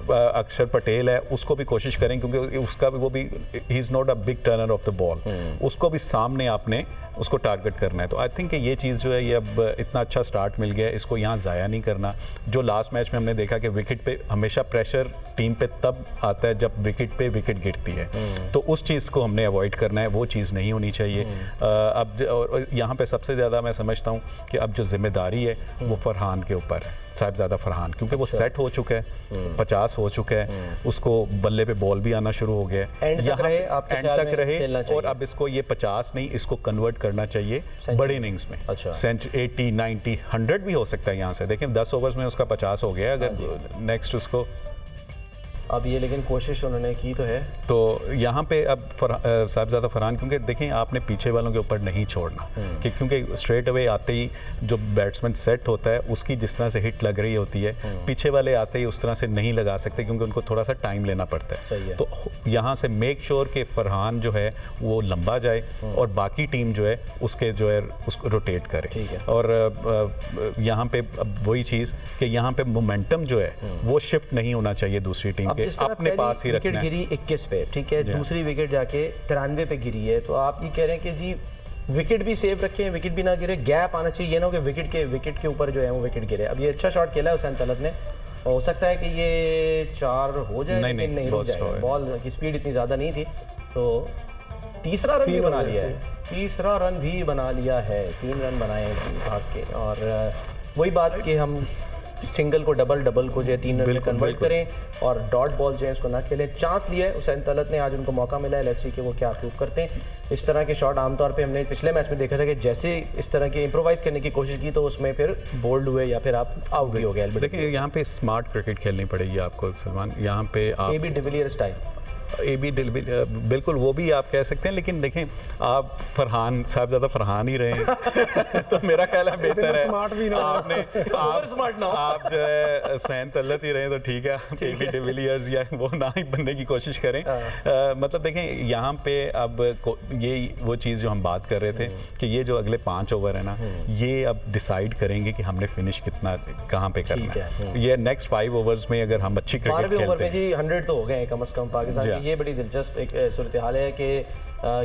अक्षर पटेल है, उसको भी कोशिश करें, क्योंकि उसका भी वो भी he is not a big Turner of the ball, उसको भी सामने आपने उसको टारगेट करना है। तो आई थिंक ये चीज़ जो है ये अब इतना अच्छा स्टार्ट मिल गया है, इसको यहाँ ज़ाया नहीं करना। जो लास्ट मैच में हमने देखा कि विकेट पे हमेशा प्रेशर टीम पे तब आता है जब विकेट पे विकेट गिरती है, तो उस चीज़ को हमने अवॉइड करना है, वो चीज़ नहीं होनी चाहिए। अब यहाँ पे सबसे ज़्यादा मैं समझता हूँ कि अब जो जिम्मेदारी है वो फरहान के ऊपर है, साहिबजादा फरहान, क्योंकि वो सेट हो चुका है, 50 हो चुका है, उसको बल्ले पे बॉल भी आना शुरू हो गया है, एंड तक रहे और अब इसको ये 50 नहीं, इसको कन्वर्ट करना चाहिए बड़े इनिंग्स में। अच्छा, 80, 90, 100 भी हो सकता है यहाँ से। देखें 10 ओवर्स में उसका 50 हो गया, अगर नेक्स्ट उसको अब ये लेकिन कोशिश उन्होंने की तो है। तो यहाँ पे अब साहिबजादा फरहान, क्योंकि देखें आपने पीछे वालों के ऊपर नहीं छोड़ना कि क्योंकि स्ट्रेट अवे आते ही जो बैट्समैन सेट होता है उसकी जिस तरह से हिट लग रही होती है, पीछे वाले आते ही उस तरह से नहीं लगा सकते क्योंकि उनको थोड़ा सा टाइम लेना पड़ता है। तो यहाँ से मेक श्योर कि फरहान जो है वो लंबा जाए और बाकी टीम जो है उसके जो है उसको रोटेट करे। और यहाँ पे वही चीज़ कि यहाँ पे मोमेंटम जो है वो शिफ्ट नहीं होना चाहिए दूसरी टीम के, अपने पास ही रखना है। विकेट गिरी 21 पे, ठीक है, दूसरी विकेट जाके 93 पे गिरी है, तो आप ये कह रहे हैं कि जी विकेट भी सेव रखें, विकेट भी ना गिरे, गैप आना चाहिए, ये ना हो कि विकेट के ऊपर जो है वो विकेट गिरे। अब ये अच्छा शॉट खेला है हुसैन तलत ने, हो सकता है कि ये 4 हो जाए, लेकिन नहीं रुक जाएगा, बॉल की स्पीड इतनी ज़्यादा नहीं थी। तो तीसरा रन भी बना लिया है, 3 रन बनाए हैं भाग के। और वही बात कि हम सिंगल को डबल को जो है 3 रन में कन्वर्ट करें और डॉट बॉल जो है इसको ना खेलें। चांस लिया है हुसैन तलत ने, आज उनको मौका मिला है, लेट्स सी कि वो क्या प्रूव करते हैं। इस तरह के शॉट आमतौर पे हमने पिछले मैच में देखा था कि जैसे इस तरह के इम्प्रोवाइज करने की कोशिश की तो उसमें फिर बोल्ड हुए या फिर आप आउट भी हो गए। देखिए यहाँ पे स्मार्ट क्रिकेट खेलनी पड़ेगी आपको सलमान, यहाँ पे आप AB डिविलियर स्टाइल, बिल्कुल वो भी आप कह सकते हैं, लेकिन देखें आप फरहान साहिबजादा फरहान ही रहे हैं तो मेरा ख्याल है बेहतर है स्मार्ट भी ना आप जो है हुसैन तलत ही रहे तो ठीक है, AB डिविलियर्स या वो ना ही बनने की कोशिश करें। मतलब देखें यहाँ पे अब ये वो चीज़ जो हम बात कर रहे थे कि ये जो अगले 5 ओवर है ना, ये अब डिसाइड करेंगे कि हमने फिनिश कितना कहाँ पे करना है। ये नेक्स्ट 5 ओवर्स में अगर हम अच्छी क्रिकेट खेलते हैं, जी 100 तो हो गए कम से कम पाकिस्तान। ये बड़ी दिलचस्प एक सूरत हाल है कि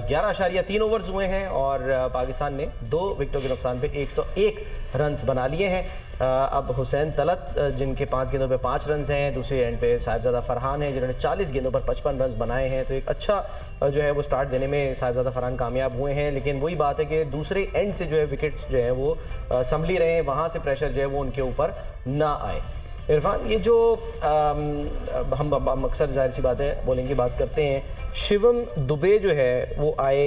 11.3 ओवर्स हुए हैं और पाकिस्तान ने 2 विकेटों के नुकसान पे 101 रन्स बना लिए हैं। अब हुसैन तलत जिनके 5 गेंदों पे 5 रन्स हैं, दूसरे एंड पे साहिबजादा फरहान है जिन्होंने 40 गेंदों पर 55 रन्स बनाए हैं। तो एक अच्छा जो है वो स्टार्ट देने में साहिबजादा फरहान कामयाब हुए हैं, लेकिन वही बात है कि दूसरे एंड से जो है विकेट्स जो है वो संभली रहे हैं, वहाँ से प्रेशर जो है वो उनके ऊपर ना आए। इरफान, ये जो हम अक्सर जाहिर सी बात है बॉलिंग की बात करते हैं, शिवम दुबे जो है वो आए,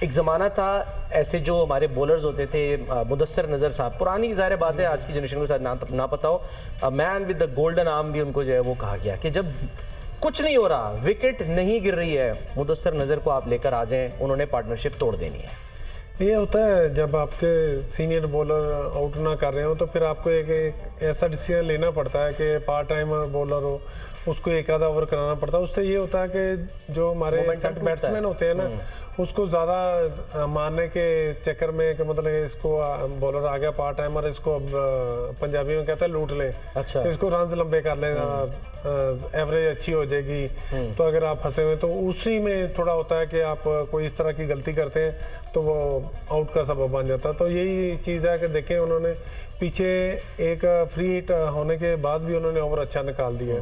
एक ज़माना था ऐसे जो हमारे बॉलर्स होते थे, मुदस्सर नज़र साहब, पुरानी ज़ाहिर बात है आज की जनरेशन को शायद ना पता हो, man with the golden arm भी उनको जो है वो कहा गया कि जब कुछ नहीं हो रहा, विकेट नहीं गिर रही है, मुदस्सर नज़र को आप लेकर आ जाएं, उन्होंने पार्टनरशिप तोड़ देनी है। ये होता है जब आपके सीनियर बॉलर आउट ना कर रहे हो तो फिर आपको एक ऐसा डिसीजन लेना पड़ता है कि पार्ट टाइम बॉलर हो उसको एक आधा ओवर कराना पड़ता है। उससे ये होता है कि जो हमारे सेट बैट्समैन होते हैं ना उसको ज़्यादा मारने के चक्कर में कि मतलब इसको बॉलर आ गया पार्ट टाइमर, इसको अब पंजाबी में कहते हैं लूट लें, अच्छा, तो इसको रन लंबे कर लें, एवरेज अच्छी हो जाएगी। तो अगर आप फंसे हुए तो उसी में थोड़ा होता है कि आप कोई इस तरह की गलती करते हैं तो वो आउट का सबब बन जाता है। तो यही चीज़ है कि देखें उन्होंने पीछे एक फ्री हिट होने के बाद भी उन्होंने ओवर अच्छा निकाल दिया,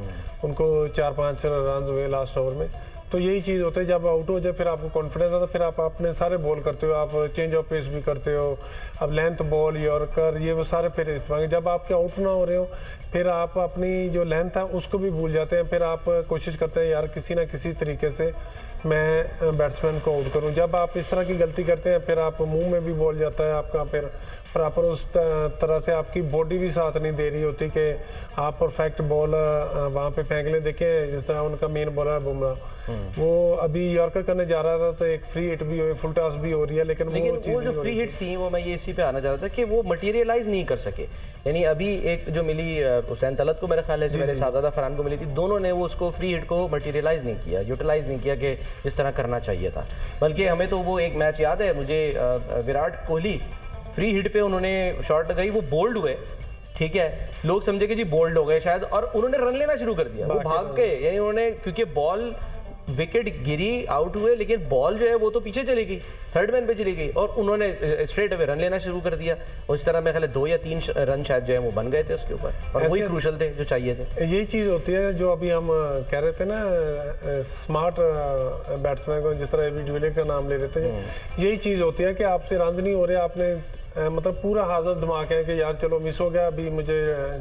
उनको 4-5 रन हुए लास्ट ओवर में। तो यही चीज़ होता है, जब आउट हो जाए फिर आपको कॉन्फिडेंस आता है, फिर आप अपने सारे बॉल करते हो, आप चेंज ऑफ पेस भी करते हो, अब लेंथ बॉल यॉर्कर ये वो सारे फिर इस्तेमाल। जब आपके आउट ना हो रहे हो फिर आप अपनी जो लेंथ है उसको भी भूल जाते हैं, फिर आप कोशिश करते हैं यार किसी ना किसी तरीके से मैं बैट्समैन को आउट करूं। जब आप इस तरह की गलती करते हैं फिर आप मुंह में भी बॉल जाता है आपका, फिर प्रॉपर उस तरह से आपकी बॉडी भी साथ नहीं दे रही होती कि आप परफेक्ट बॉल वहाँ पे फेंक लें। देखें जिस तरह उनका मेन बॉलर है बुमराह, वो अभी यॉर्कर करने जा रहा था तो एक फ्री हिट भी हुई, फुल टॉस भी हो रही है, लेकिन वो जो फ्री हिट्स थी वो मैं ये इसी पे आना चाह रहा था कि वो मटेरियलाइज नहीं कर सके। यानी अभी एक जो मिली हुसैन तलत को मेरे ख्याल है मेरे साहबजादा फरहान को मिली थी, दोनों ने वो उसको फ्री हिट को मटेरियलाइज नहीं किया, यूटिलाइज नहीं किया कि जिस तरह करना चाहिए था। बल्कि हमें तो वो एक मैच याद है मुझे, विराट कोहली फ्री हिट पे उन्होंने शॉट लगाई, वो बोल्ड हुए, ठीक है, लोग समझे कि जी बोल्ड हो गए शायद, और उन्होंने रन लेना शुरू कर दिया, वो भाग गए। यानी उन्होंने, क्योंकि बॉल विकेट गिरी, आउट हुए, लेकिन बॉल जो है वो तो पीछे चली गई, थर्ड मैन पे चली गई, और उन्होंने स्ट्रेट अवे रन लेना शुरू कर दिया। उस तरह मेरे ख्याल 2 या 3 रन शायद जो है वो बन गए थे उसके ऊपर, और वही क्रूशल थे जो चाहिए थे। यही चीज़ होती है जो अभी हम कह रहे थे ना, स्मार्ट बैट्समैन को जिस तरह एबी डिविलियर्स का नाम ले रहे थे, यही चीज़ होती है कि आपसे रन नहीं हो रहे, आपने मतलब पूरा हाजिर दिमाग है कि यार चलो मिस हो गया, अभी मुझे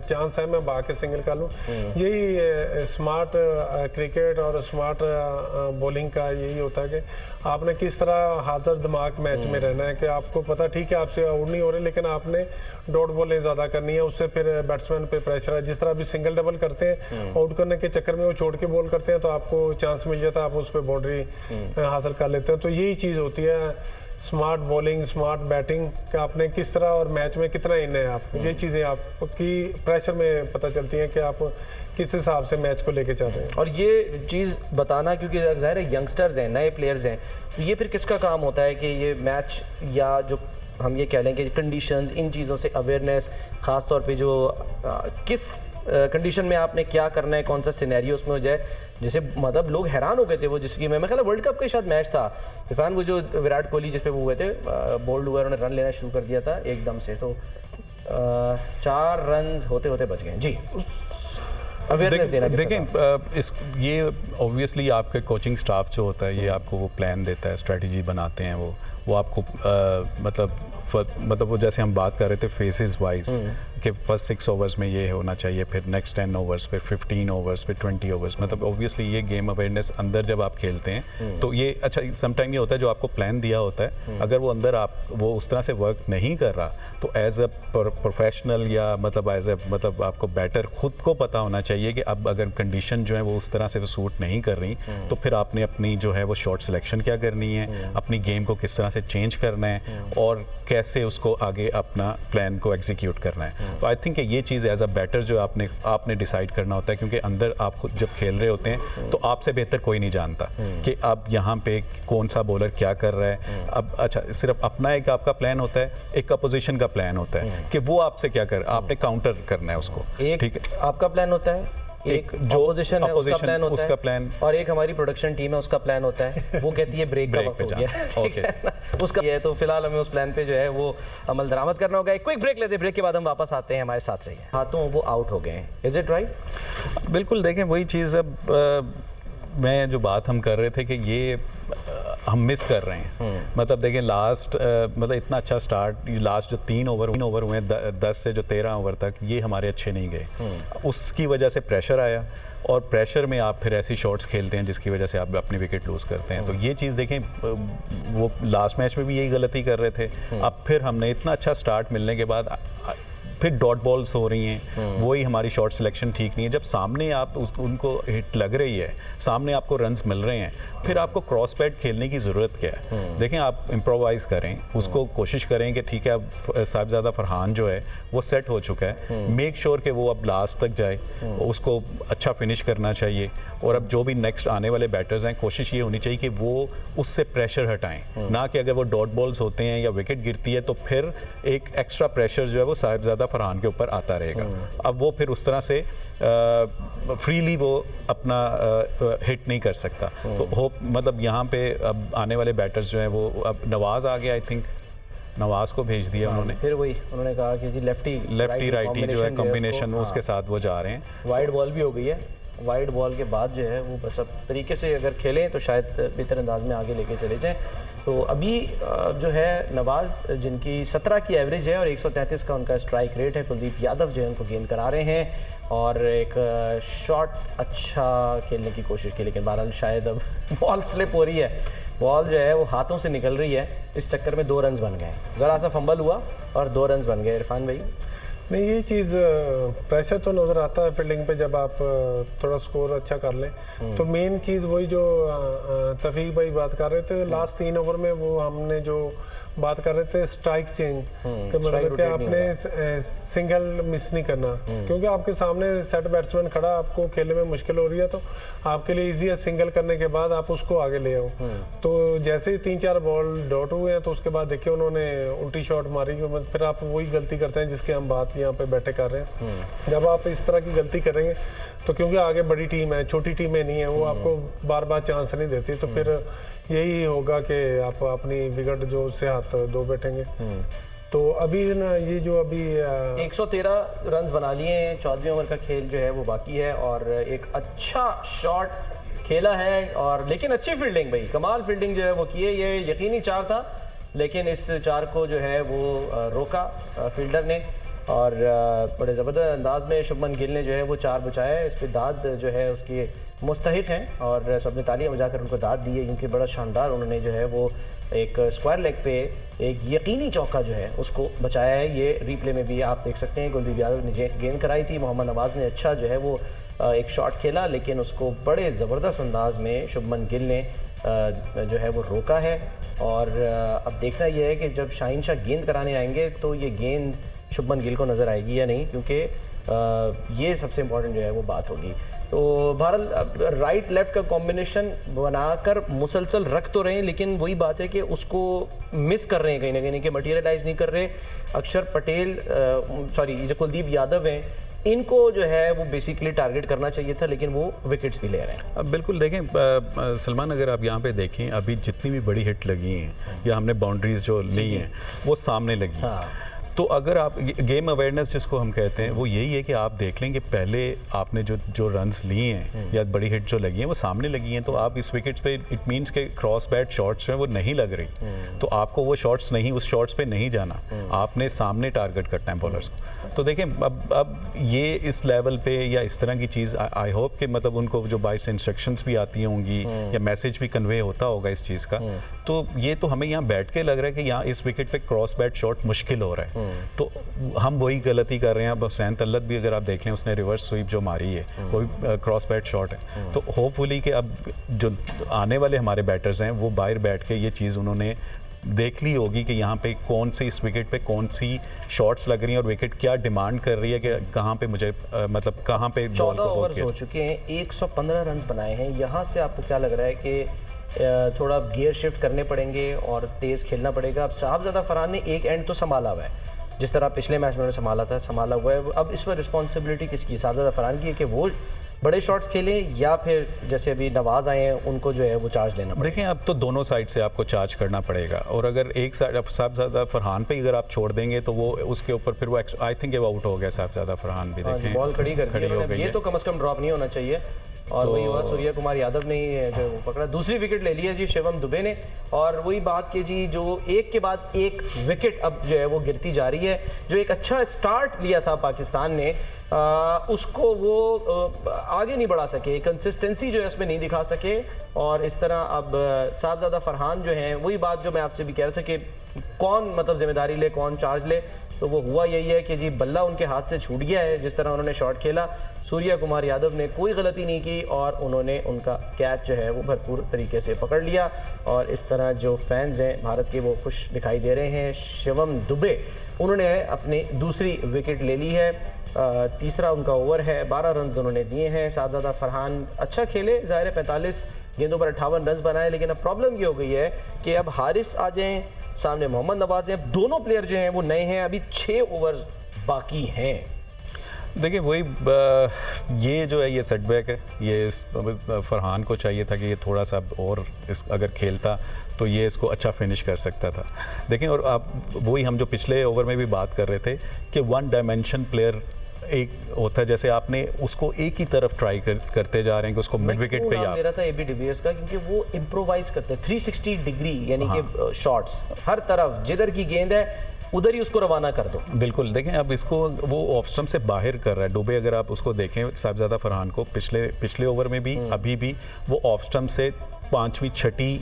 चांस है, मैं भाग के सिंगल कर लूँ। यही स्मार्ट क्रिकेट और स्मार्ट बॉलिंग का यही होता है कि आपने किस तरह हाजिर दिमाग मैच में रहना है कि आपको पता ठीक है आपसे आउट नहीं हो रहे, लेकिन आपने डॉट बॉलें ज़्यादा करनी है, उससे फिर बैट्समैन पे प्रेशर है। जिस तरह अभी सिंगल डबल करते हैं, आउट करने के चक्कर में वो छोड़ के बॉल करते हैं तो आपको चांस मिल जाता है, आप उस पर बाउंड्री हासिल कर लेते हैं। तो यही चीज़ होती है स्मार्ट बॉलिंग, स्मार्ट बैटिंग का आपने किस तरह और मैच में कितना इन है आप, ये चीज़ें आपकी प्रेशर में पता चलती हैं कि आप किस हिसाब से मैच को लेके चल रहे हैं। और ये चीज़ बताना, क्योंकि ज़ाहिर है यंगस्टर्स हैं, नए प्लेयर्स हैं, तो ये फिर किसका काम होता है कि ये मैच या जो हम ये कह लें कि कंडीशंस, इन चीज़ों से अवेयरनेस, ख़ास तौर पे जो किस कंडीशन में आपने क्या करना है, कौन सा सिनेरियो उसमें हो जाए, जैसे मतलब लोग हैरान हो गए थे वो, जिसकी मैं ख्याल वर्ल्ड कप का शायद मैच था इरफान, वो जो विराट कोहली जिस पे वो हुए थे, बोल्ड हुए, उन्होंने रन लेना शुरू कर दिया था एकदम से, तो 4 रन होते होते बच गए जी। अवेयरनेस देना देखें ये ऑब्वियसली आपके कोचिंग स्टाफ जो होता है ये आपको वो प्लान देता है, स्ट्रेटजी बनाते हैं, वो आपको मतलब वो जैसे हम बात कर रहे थे फेसेस वाइज कि फर्स्ट 6 ओवर्स में ये होना चाहिए, फिर नेक्स्ट 10 ओवर्स, फिर 15 ओवर्स, फिर 20 ओवर्स, मतलब ऑब्वियसली ये गेम अवेयरनेस अंदर जब आप खेलते हैं तो ये अच्छा समटाइम ये होता है जो आपको प्लान दिया होता है, अगर वो अंदर आप वो उस तरह से वर्क नहीं कर रहा तो एज अ प्रोफेशनल या मतलब एज अ मतलब आपको बैटर खुद को पता होना चाहिए कि अब अगर कंडीशन जो है वो उस तरह से सूट नहीं कर रही तो फिर आपने अपनी जो है वो शॉट सिलेक्शन क्या करनी है, अपनी गेम को किस तरह से चेंज करना है और कैसे उसको आगे अपना प्लान को एग्जीक्यूट करना है। तो आई थिंक ये चीज़ एज अ बैटर जो आपने डिसाइड करना होता है, क्योंकि अंदर आप खुद जब खेल रहे होते हैं तो आपसे बेहतर कोई नहीं जानता कि अब यहाँ पे कौन सा बॉलर क्या कर रहा है। अब अच्छा सिर्फ अपना एक आपका प्लान होता है, एक अपोजिशन का प्लान होता है कि वो आपसे क्या कर, आपने काउंटर करना है उसको, ठीक है। आपका प्लान होता है, एक जो अपोजिशन है उसका प्लान होता उसका है, प्लान, और एक हमारी प्रोडक्शन टीम है उसका प्लान होता है, वो कहती है ब्रेक का वक्त हो गया, ओके उसका ये है। तो फिलहाल हमें उस प्लान पे जो है वो अमल दरामद करना होगा। एक क्विक ब्रेक लेते हैं, ब्रेक के बाद हम वापस आते हैं, हमारे साथ रहिए। हाथों वो आउट हो गए हैं, इज इट राइट? बिल्कुल, देखें वही चीज़, अब मैं जो बात हम कर रहे थे कि ये हम मिस कर रहे हैं। मतलब देखें लास्ट मतलब इतना अच्छा स्टार्ट, लास्ट जो 3 ओवर हुए 10 से जो 13 ओवर तक, ये हमारे अच्छे नहीं गए। उसकी वजह से प्रेशर आया और प्रेशर में आप फिर ऐसी शॉट्स खेलते हैं जिसकी वजह से आप अपनी विकेट लूज़ करते हैं। तो ये चीज़ देखें, वो लास्ट मैच में भी यही गलती कर रहे थे। अब फिर हमने इतना अच्छा स्टार्ट मिलने के बाद फिर डॉट बॉल्स हो रही हैं, वही हमारी शॉट सिलेक्शन ठीक नहीं है। जब सामने आप उनको हिट लग रही है, सामने आपको रन्स मिल रहे हैं, फिर आपको क्रॉस पैड खेलने की ज़रूरत क्या है? देखें आप इम्प्रोवाइज़ करें, उसको कोशिश करें कि ठीक है अब साहिबजादा फरहान जो है वो सेट हो चुका है, मेक श्योर कि वो अब लास्ट तक जाए, उसको अच्छा फिनिश करना चाहिए। और अब जो भी नेक्स्ट आने वाले बैटर्स हैं, कोशिश ये होनी चाहिए कि वो उससे प्रेशर हटाएं, ना कि अगर वो डॉट बॉल्स होते हैं या विकेट गिरती है तो फिर एक एक्स्ट्रा प्रेशर जो है वो साहिबजादा फरहान के ऊपर आता रहेगा। अब वो फिर उस तरह से फ्रीली वो अपना हिट नहीं कर सकता। तो होप मतलब यहाँ पे अब आने वाले बैटर्स जो हैं वो, अब नवाज़ आ गया, आई थिंक नवाज़ को भेज दिया उन्होंने, फिर वही उन्होंने कहा कि जी लेफ्टी राइटी जो है कॉम्बिनेशन उसके साथ वो जा रहे हैं। वाइड बॉल भी हो गई है, वाइड बॉल के बाद जो है वो बस अब तरीके से अगर खेलें तो शायद बेहतर अंदाज में आगे लेके चले जाएं। तो अभी जो है नवाज़ जिनकी 17 की एवरेज है और 133 का उनका स्ट्राइक रेट है, कुलदीप यादव जो है उनको गेंद करा रहे हैं और एक शॉट अच्छा खेलने की कोशिश की, लेकिन बहरहाल शायद अब बॉल स्लिप हो रही है, बॉल जो है वो हाथों से निकल रही है, इस चक्कर में 2 रन्स बन गए, ज़रा सा फंबल हुआ और 2 रन्स बन गए। इरफान भाई नहीं, ये चीज़ प्रेशर तो नज़र आता है फील्डिंग पे जब आप थोड़ा स्कोर अच्छा कर लें। तो मेन चीज़ वही जो तफीक भाई बात कर रहे थे, लास्ट 3 ओवर में वो हमने जो बात कर रहे थे स्ट्राइक चेंज का, मतलब कि आपने सिंगल मिस नहीं करना, क्योंकि आपके सामने सेट बैट्समैन खड़ा, आपको खेलने में मुश्किल हो रही है, तो आपके लिए इजी है सिंगल करने के बाद आप उसको आगे ले आओ। तो जैसे ही 3-4 बॉल डॉट हुए हैं तो उसके बाद देखिए उन्होंने उल्टी शॉट मारी, फिर आप वही गलती करते हैं जिसकी हम बात यहाँ पे बैठे कर रहे हैं। जब आप इस तरह की गलती करेंगे तो क्योंकि आगे बड़ी टीम है, छोटी टीमें नहीं है, वो आपको बार बार चांस नहीं देती, तो फिर यही होगा कि आप अपनी विकेट जो उससे हाथ धो बैठेंगे। तो अभी ना ये जो अभी 113 रन्स बना लिए हैं, 14वें ओवर का खेल जो है वो बाकी है और एक अच्छा शॉट खेला है और लेकिन अच्छी फील्डिंग भाई, कमाल फील्डिंग जो है वो की है, ये यकीनी 4 था लेकिन इस 4 को जो है वो रोका फील्डर ने और बड़े ज़बरदस्त अंदाज में शुभमन गिल ने जो है वो 4 बचाया। इस पर दाद जो है उसकी मुस्तहिक हैं और सबने तालियां बजाकर उनको दाद दी है क्योंकि बड़ा शानदार उन्होंने जो है वो एक स्क्वायर लेग पे एक यकीनी चौका जो है उसको बचाया है। ये रिप्ले में भी आप देख सकते हैं कुलदीप यादव ने गेंद कराई थी, मोहम्मद नवाज ने अच्छा जो है वो एक शॉट खेला लेकिन उसको बड़े ज़बरदस्त अंदाज में शुभमन गिल ने जो है वो रोका है। और अब देखना यह है कि जब शाहीन शाह गेंद कराने आएंगे तो ये गेंद शुभमन गिल को नज़र आएगी या नहीं, क्योंकि ये सबसे इम्पोर्टेंट जो है वो बात होगी। तो भारत राइट लेफ्ट का कॉम्बिनेशन बनाकर मुसलसल रख तो रहे हैं लेकिन वही बात है कि उसको मिस कर रहे हैं कहीं ना कहीं, कि मटीरियलाइज नहीं कर रहे। अक्षर पटेल जो कुलदीप यादव हैं इनको जो है वो बेसिकली टारगेट करना चाहिए था लेकिन वो विकेट्स भी ले रहे हैं। अब बिल्कुल देखें सलमान, अगर आप यहाँ पे देखें अभी जितनी भी बड़ी हिट लगी हैं या हमने बाउंड्रीज जो ली हैं वो सामने लगी। हाँ। तो अगर आप गेम अवेयरनेस जिसको हम कहते हैं वो यही है कि आप देख लें कि पहले आपने जो रन्स लिए हैं या बड़ी हिट जो लगी हैं वो सामने लगी हैं, तो आप इस विकेट्स पे इट मींस के क्रॉस बैट शॉट्स हैं वो नहीं लग रही, तो आपको वो शॉट्स नहीं, उस शॉट्स पे नहीं जाना, आपने सामने टारगेट करना है बॉलर्स को। तो देखें अब ये इस लेवल पे या इस तरह की चीज़ आई होप कि मतलब उनको जो बाइट से इंस्ट्रक्शंस भी आती होंगी या मैसेज भी कन्वे होता होगा इस चीज़ का, तो ये तो हमें यहाँ बैठ के लग रहा है कि यहाँ इस विकेट पे क्रॉस बैट शॉट मुश्किल हो रहा है। तो हम वही गलती कर रहे हैं। अब हुसैन तल्लत भी अगर आप देख लें उसने रिवर्स स्वीप जो मारी है वो भी क्रॉस बैट शॉट है। तो होपफुली कि अब जो आने वाले हमारे बैटर्स हैं वो बाहर बैठ के ये चीज़ उन्होंने देख ली होगी कि यहाँ पे कौन सी इस विकेट पे कौन सी शॉट्स लग रही हैं और विकेट क्या डिमांड कर रही है कि कहाँ पे मुझे मतलब कहाँ पे 14 ओवर्स हो चुके हैं, 115 रन बनाए हैं। यहाँ से आपको क्या लग रहा है कि थोड़ा गियर शिफ्ट करने पड़ेंगे और तेज़ खेलना पड़ेगा? अब साहबजादा फरहान ने एक एंड तो संभाला हुआ है, जिस तरह पिछले मैच में उन्होंने संभाला हुआ है। अब इस पर रिस्पॉन्सिबिलिटी किसकी? साहबजादा फरहान की है कि वो बड़े शॉट्स खेलें या फिर जैसे अभी नवाज आए हैं उनको जो है वो चार्ज लेना पड़ेगा? देखें अब तो दोनों साइड से आपको चार्ज करना पड़ेगा और अगर एक साइड साहबजादा फरहान पे अगर आप छोड़ देंगे तो वो उसके ऊपर फिर वो आई थिंक वो आउट हो गया साहबजादा फरहान भी। देखें बॉल खड़ी हो गई, ये तो कम से कम ड्रॉप नहीं होना चाहिए और वही हुआ। सूर्य कुमार यादव ने जो पकड़ा, दूसरी विकेट ले ली है जी शिवम दुबे ने। और वही बात कि जी जो एक के बाद एक विकेट अब जो है वो गिरती जा रही है। जो एक अच्छा स्टार्ट लिया था पाकिस्तान ने उसको वो आगे नहीं बढ़ा सके, कंसिस्टेंसी जो है उसमें नहीं दिखा सके और इस तरह अब साहबजादा फरहान जो हैं वही बात जो मैं आपसे भी कह रहा था कि कौन मतलब जिम्मेदारी ले, कौन चार्ज ले। तो वो हुआ यही है कि जी बल्ला उनके हाथ से छूट गया है जिस तरह उन्होंने शॉट खेला। सूर्य कुमार यादव ने कोई गलती नहीं की और उन्होंने उनका कैच जो है वो भरपूर तरीके से पकड़ लिया और इस तरह जो फैंस हैं भारत के वो खुश दिखाई दे रहे हैं। शिवम दुबे उन्होंने अपनी दूसरी विकेट ले ली है, तीसरा उनका ओवर है, 12 रन उन्होंने दिए हैं। साहबजादा फरहान अच्छा खेले, ज़ाहिर है 45 गेंदों पर 58 रन बनाए, लेकिन अब प्रॉब्लम ये हो गई है कि अब हारिस आ जाएं, सामने मोहम्मद नवाज हैं, दोनों प्लेयर जो हैं वो नए हैं, अभी 6 ओवर्स बाकी हैं। देखिए वही ये जो है ये सेटबैक है, ये इस फरहान को चाहिए था कि ये थोड़ा सा और इस अगर खेलता तो ये इसको अच्छा फिनिश कर सकता था। देखें और आप वही हम जो पिछले ओवर में भी बात कर रहे थे कि वन डायमेंशन प्लेयर एक होता है, जैसे आपने उसको एक ही तरफ ट्राई करते जा रहे हैं कि उसको मिड विकेट पे याद मेरा था एबी डिविलियर्स का, क्योंकि वो इम्प्रोवाइज करते हैं 360 डिग्री यानी कि शॉट्स हर तरफ जिधर की गेंद है उधर ही उसको रवाना कर दो। बिल्कुल देखें अब इसको वो ऑफ स्टंप से बाहर कर रहा है दुबे। अगर आप उसको देखें साहबजादा फरहान को पिछले ओवर में भी अभी भी वो ऑफ स्टंप से 5वीं 6ठी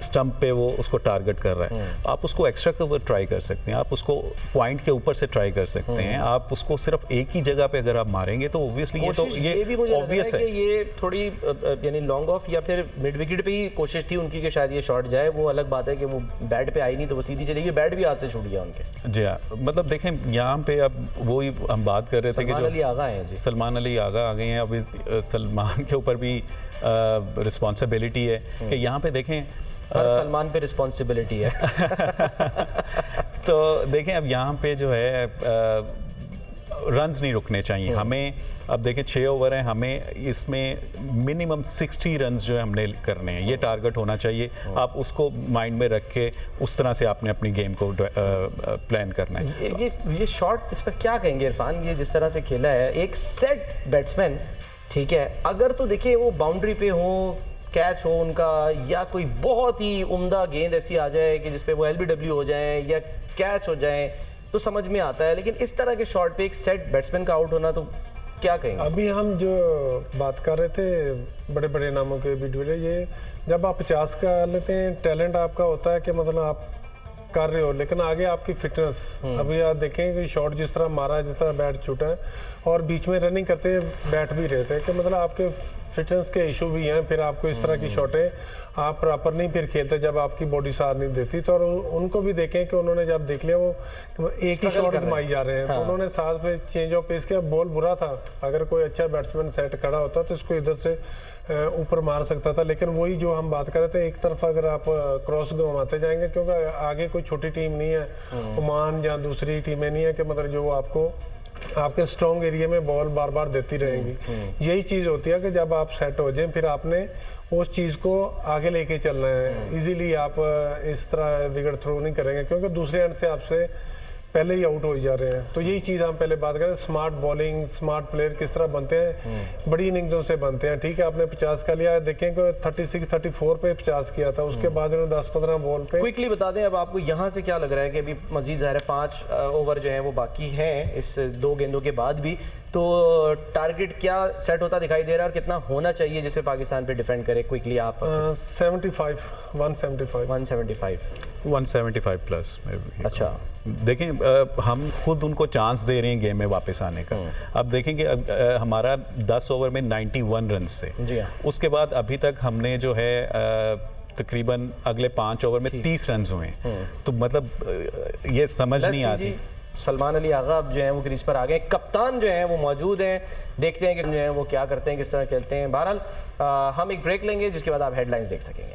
स्टंप पे वो उसको टारगेट कर रहा है। आप उसको एक्स्ट्रा कवर ट्राई कर सकते हैं, आप उसको पॉइंट के ऊपर से ट्राई कर सकते हैं, आप उसको सिर्फ एक ही जगह पे अगर आप मारेंगे तो ऑब्वियसली ये भी मुझे ऑब्वियस है कि ये थोड़ी यानी लॉन्ग ऑफ या फिर मिड विकेट पे ही कोशिश थी उनकी कि शायद ये शॉट जाए। वो अलग बात है कि वो बैट पे आई नहीं तो वो सीधी चली गई, बैट भी हाथ से छूट गया उनके। जी हाँ, मतलब देखें यहाँ पे अब वही हम बात कर रहे थे कि जो सलमान अली आगा आ गए हैं, अब सलमान के ऊपर भी रिस्पॉन्सिबिलिटी है कि यहाँ पे देखें सलमान पे रिस्पॉन्सिबिलिटी है। तो देखें अब यहाँ पे जो है रन्स नहीं रुकने चाहिए हमें। अब देखें 6 ओवर हैं, हमें इसमें मिनिमम 60 रन्स जो है हमने करने हैं, ये टारगेट होना चाहिए। आप उसको माइंड में रख के उस तरह से आपने अपनी गेम को प्लान करना है। ये शॉट इस पर क्या कहेंगे इरफान, ये जिस तरह से खेला है एक सेट बैट्समैन, ठीक है, अगर तो देखिए वो बाउंड्री पे हो कैच हो उनका, या कोई बहुत ही उम्दा गेंद ऐसी आ जाए कि जिसपे वो एलबीडब्ल्यू हो जाए या कैच हो जाए, तो समझ में आता है। लेकिन इस तरह के शॉट पे एक सेट बैट्समैन का आउट होना, तो क्या कहेंगे? अभी हम जो बात कर रहे थे बड़े बड़े नामों के वीडियो, ये जब आप 50 का लेते हैं, टैलेंट आपका होता है कि मतलब आप कर रहे हो, लेकिन आगे आपकी फिटनेस, अभी आप देखें कि शॉट जिस तरह मारा है, जिस तरह बैट छूटा है, और बीच में रनिंग करते बैट भी रहते हैं, कि मतलब आपके फिटनेस के इशू भी हैं। फिर आपको इस तरह की शॉटें आप प्रॉपर नहीं फिर खेलते जब आपकी बॉडी साथ नहीं देती। तो और उनको भी देखें कि उन्होंने जब देख लिया वो एक ही शॉट घुमाई जा रहे हैं, तो उन्होंने साथ पे चेंज ऑफ पेस किया। बॉल बुरा था, अगर कोई अच्छा बैट्समैन सेट खड़ा होता तो इसको इधर से ऊपर मार सकता था। लेकिन वही जो हम बात कर रहे थे, एक तरफ अगर आप क्रॉस घुमाते जाएंगे, क्योंकि आगे कोई छोटी टीम नहीं है, ओमान या दूसरी टीमें नहीं है कि मतलब जो आपको आपके स्ट्रॉन्ग एरिया में बॉल बार बार देती रहेंगी। यही चीज़ होती है कि जब आप सेट हो जाए, फिर आपने उस चीज़ को आगे लेके चलना है। इजीली आप इस तरह विकेट थ्रो नहीं करेंगे, क्योंकि दूसरे एंड से आपसे पहले ही आउट हो जा रहे हैं। तो यही चीज़ हम पहले बात करें, स्मार्ट बॉलिंग, स्मार्ट प्लेयर किस तरह बनते हैं, बड़ी इनिंग्सों से बनते हैं। ठीक है, आपने 50 का लिया, देखें कि 36-34 पे 50 किया था, उसके बाद उन्होंने 10-15 बॉल पे। क्विकली बता दें, अब आपको यहाँ से क्या लग रहा है कि अभी मजीद ज़ाहिर है 5 ओवर जो हैं वो बाकी हैं इस 2 गेंदों के बाद भी, तो टारगेट क्या सेट होता दिखाई दे रहा है और कितना होना चाहिए जिसपे पाकिस्तान पे डिफेंड करे? क्विकली आप 175 प्लस। अच्छा, देखें हम खुद उनको चांस दे रहे हैं गेम में वापस आने का। अब देखें कि हमारा 10 ओवर में 91 रन से, जी हाँ, उसके बाद अभी तक हमने जो है तकरीबन अगले 5 ओवर में 30 रन हुए हैं। तो मतलब ये समझ नहीं आती। सलमान अली आगा अब जो है वो क्रीज पर आ गए, कप्तान जो है वो मौजूद हैं, देखते हैं कि जो है वो क्या करते हैं, किस तरह खेलते हैं। बहरहाल हम एक ब्रेक लेंगे, जिसके बाद आप हेडलाइंस देख सकेंगे।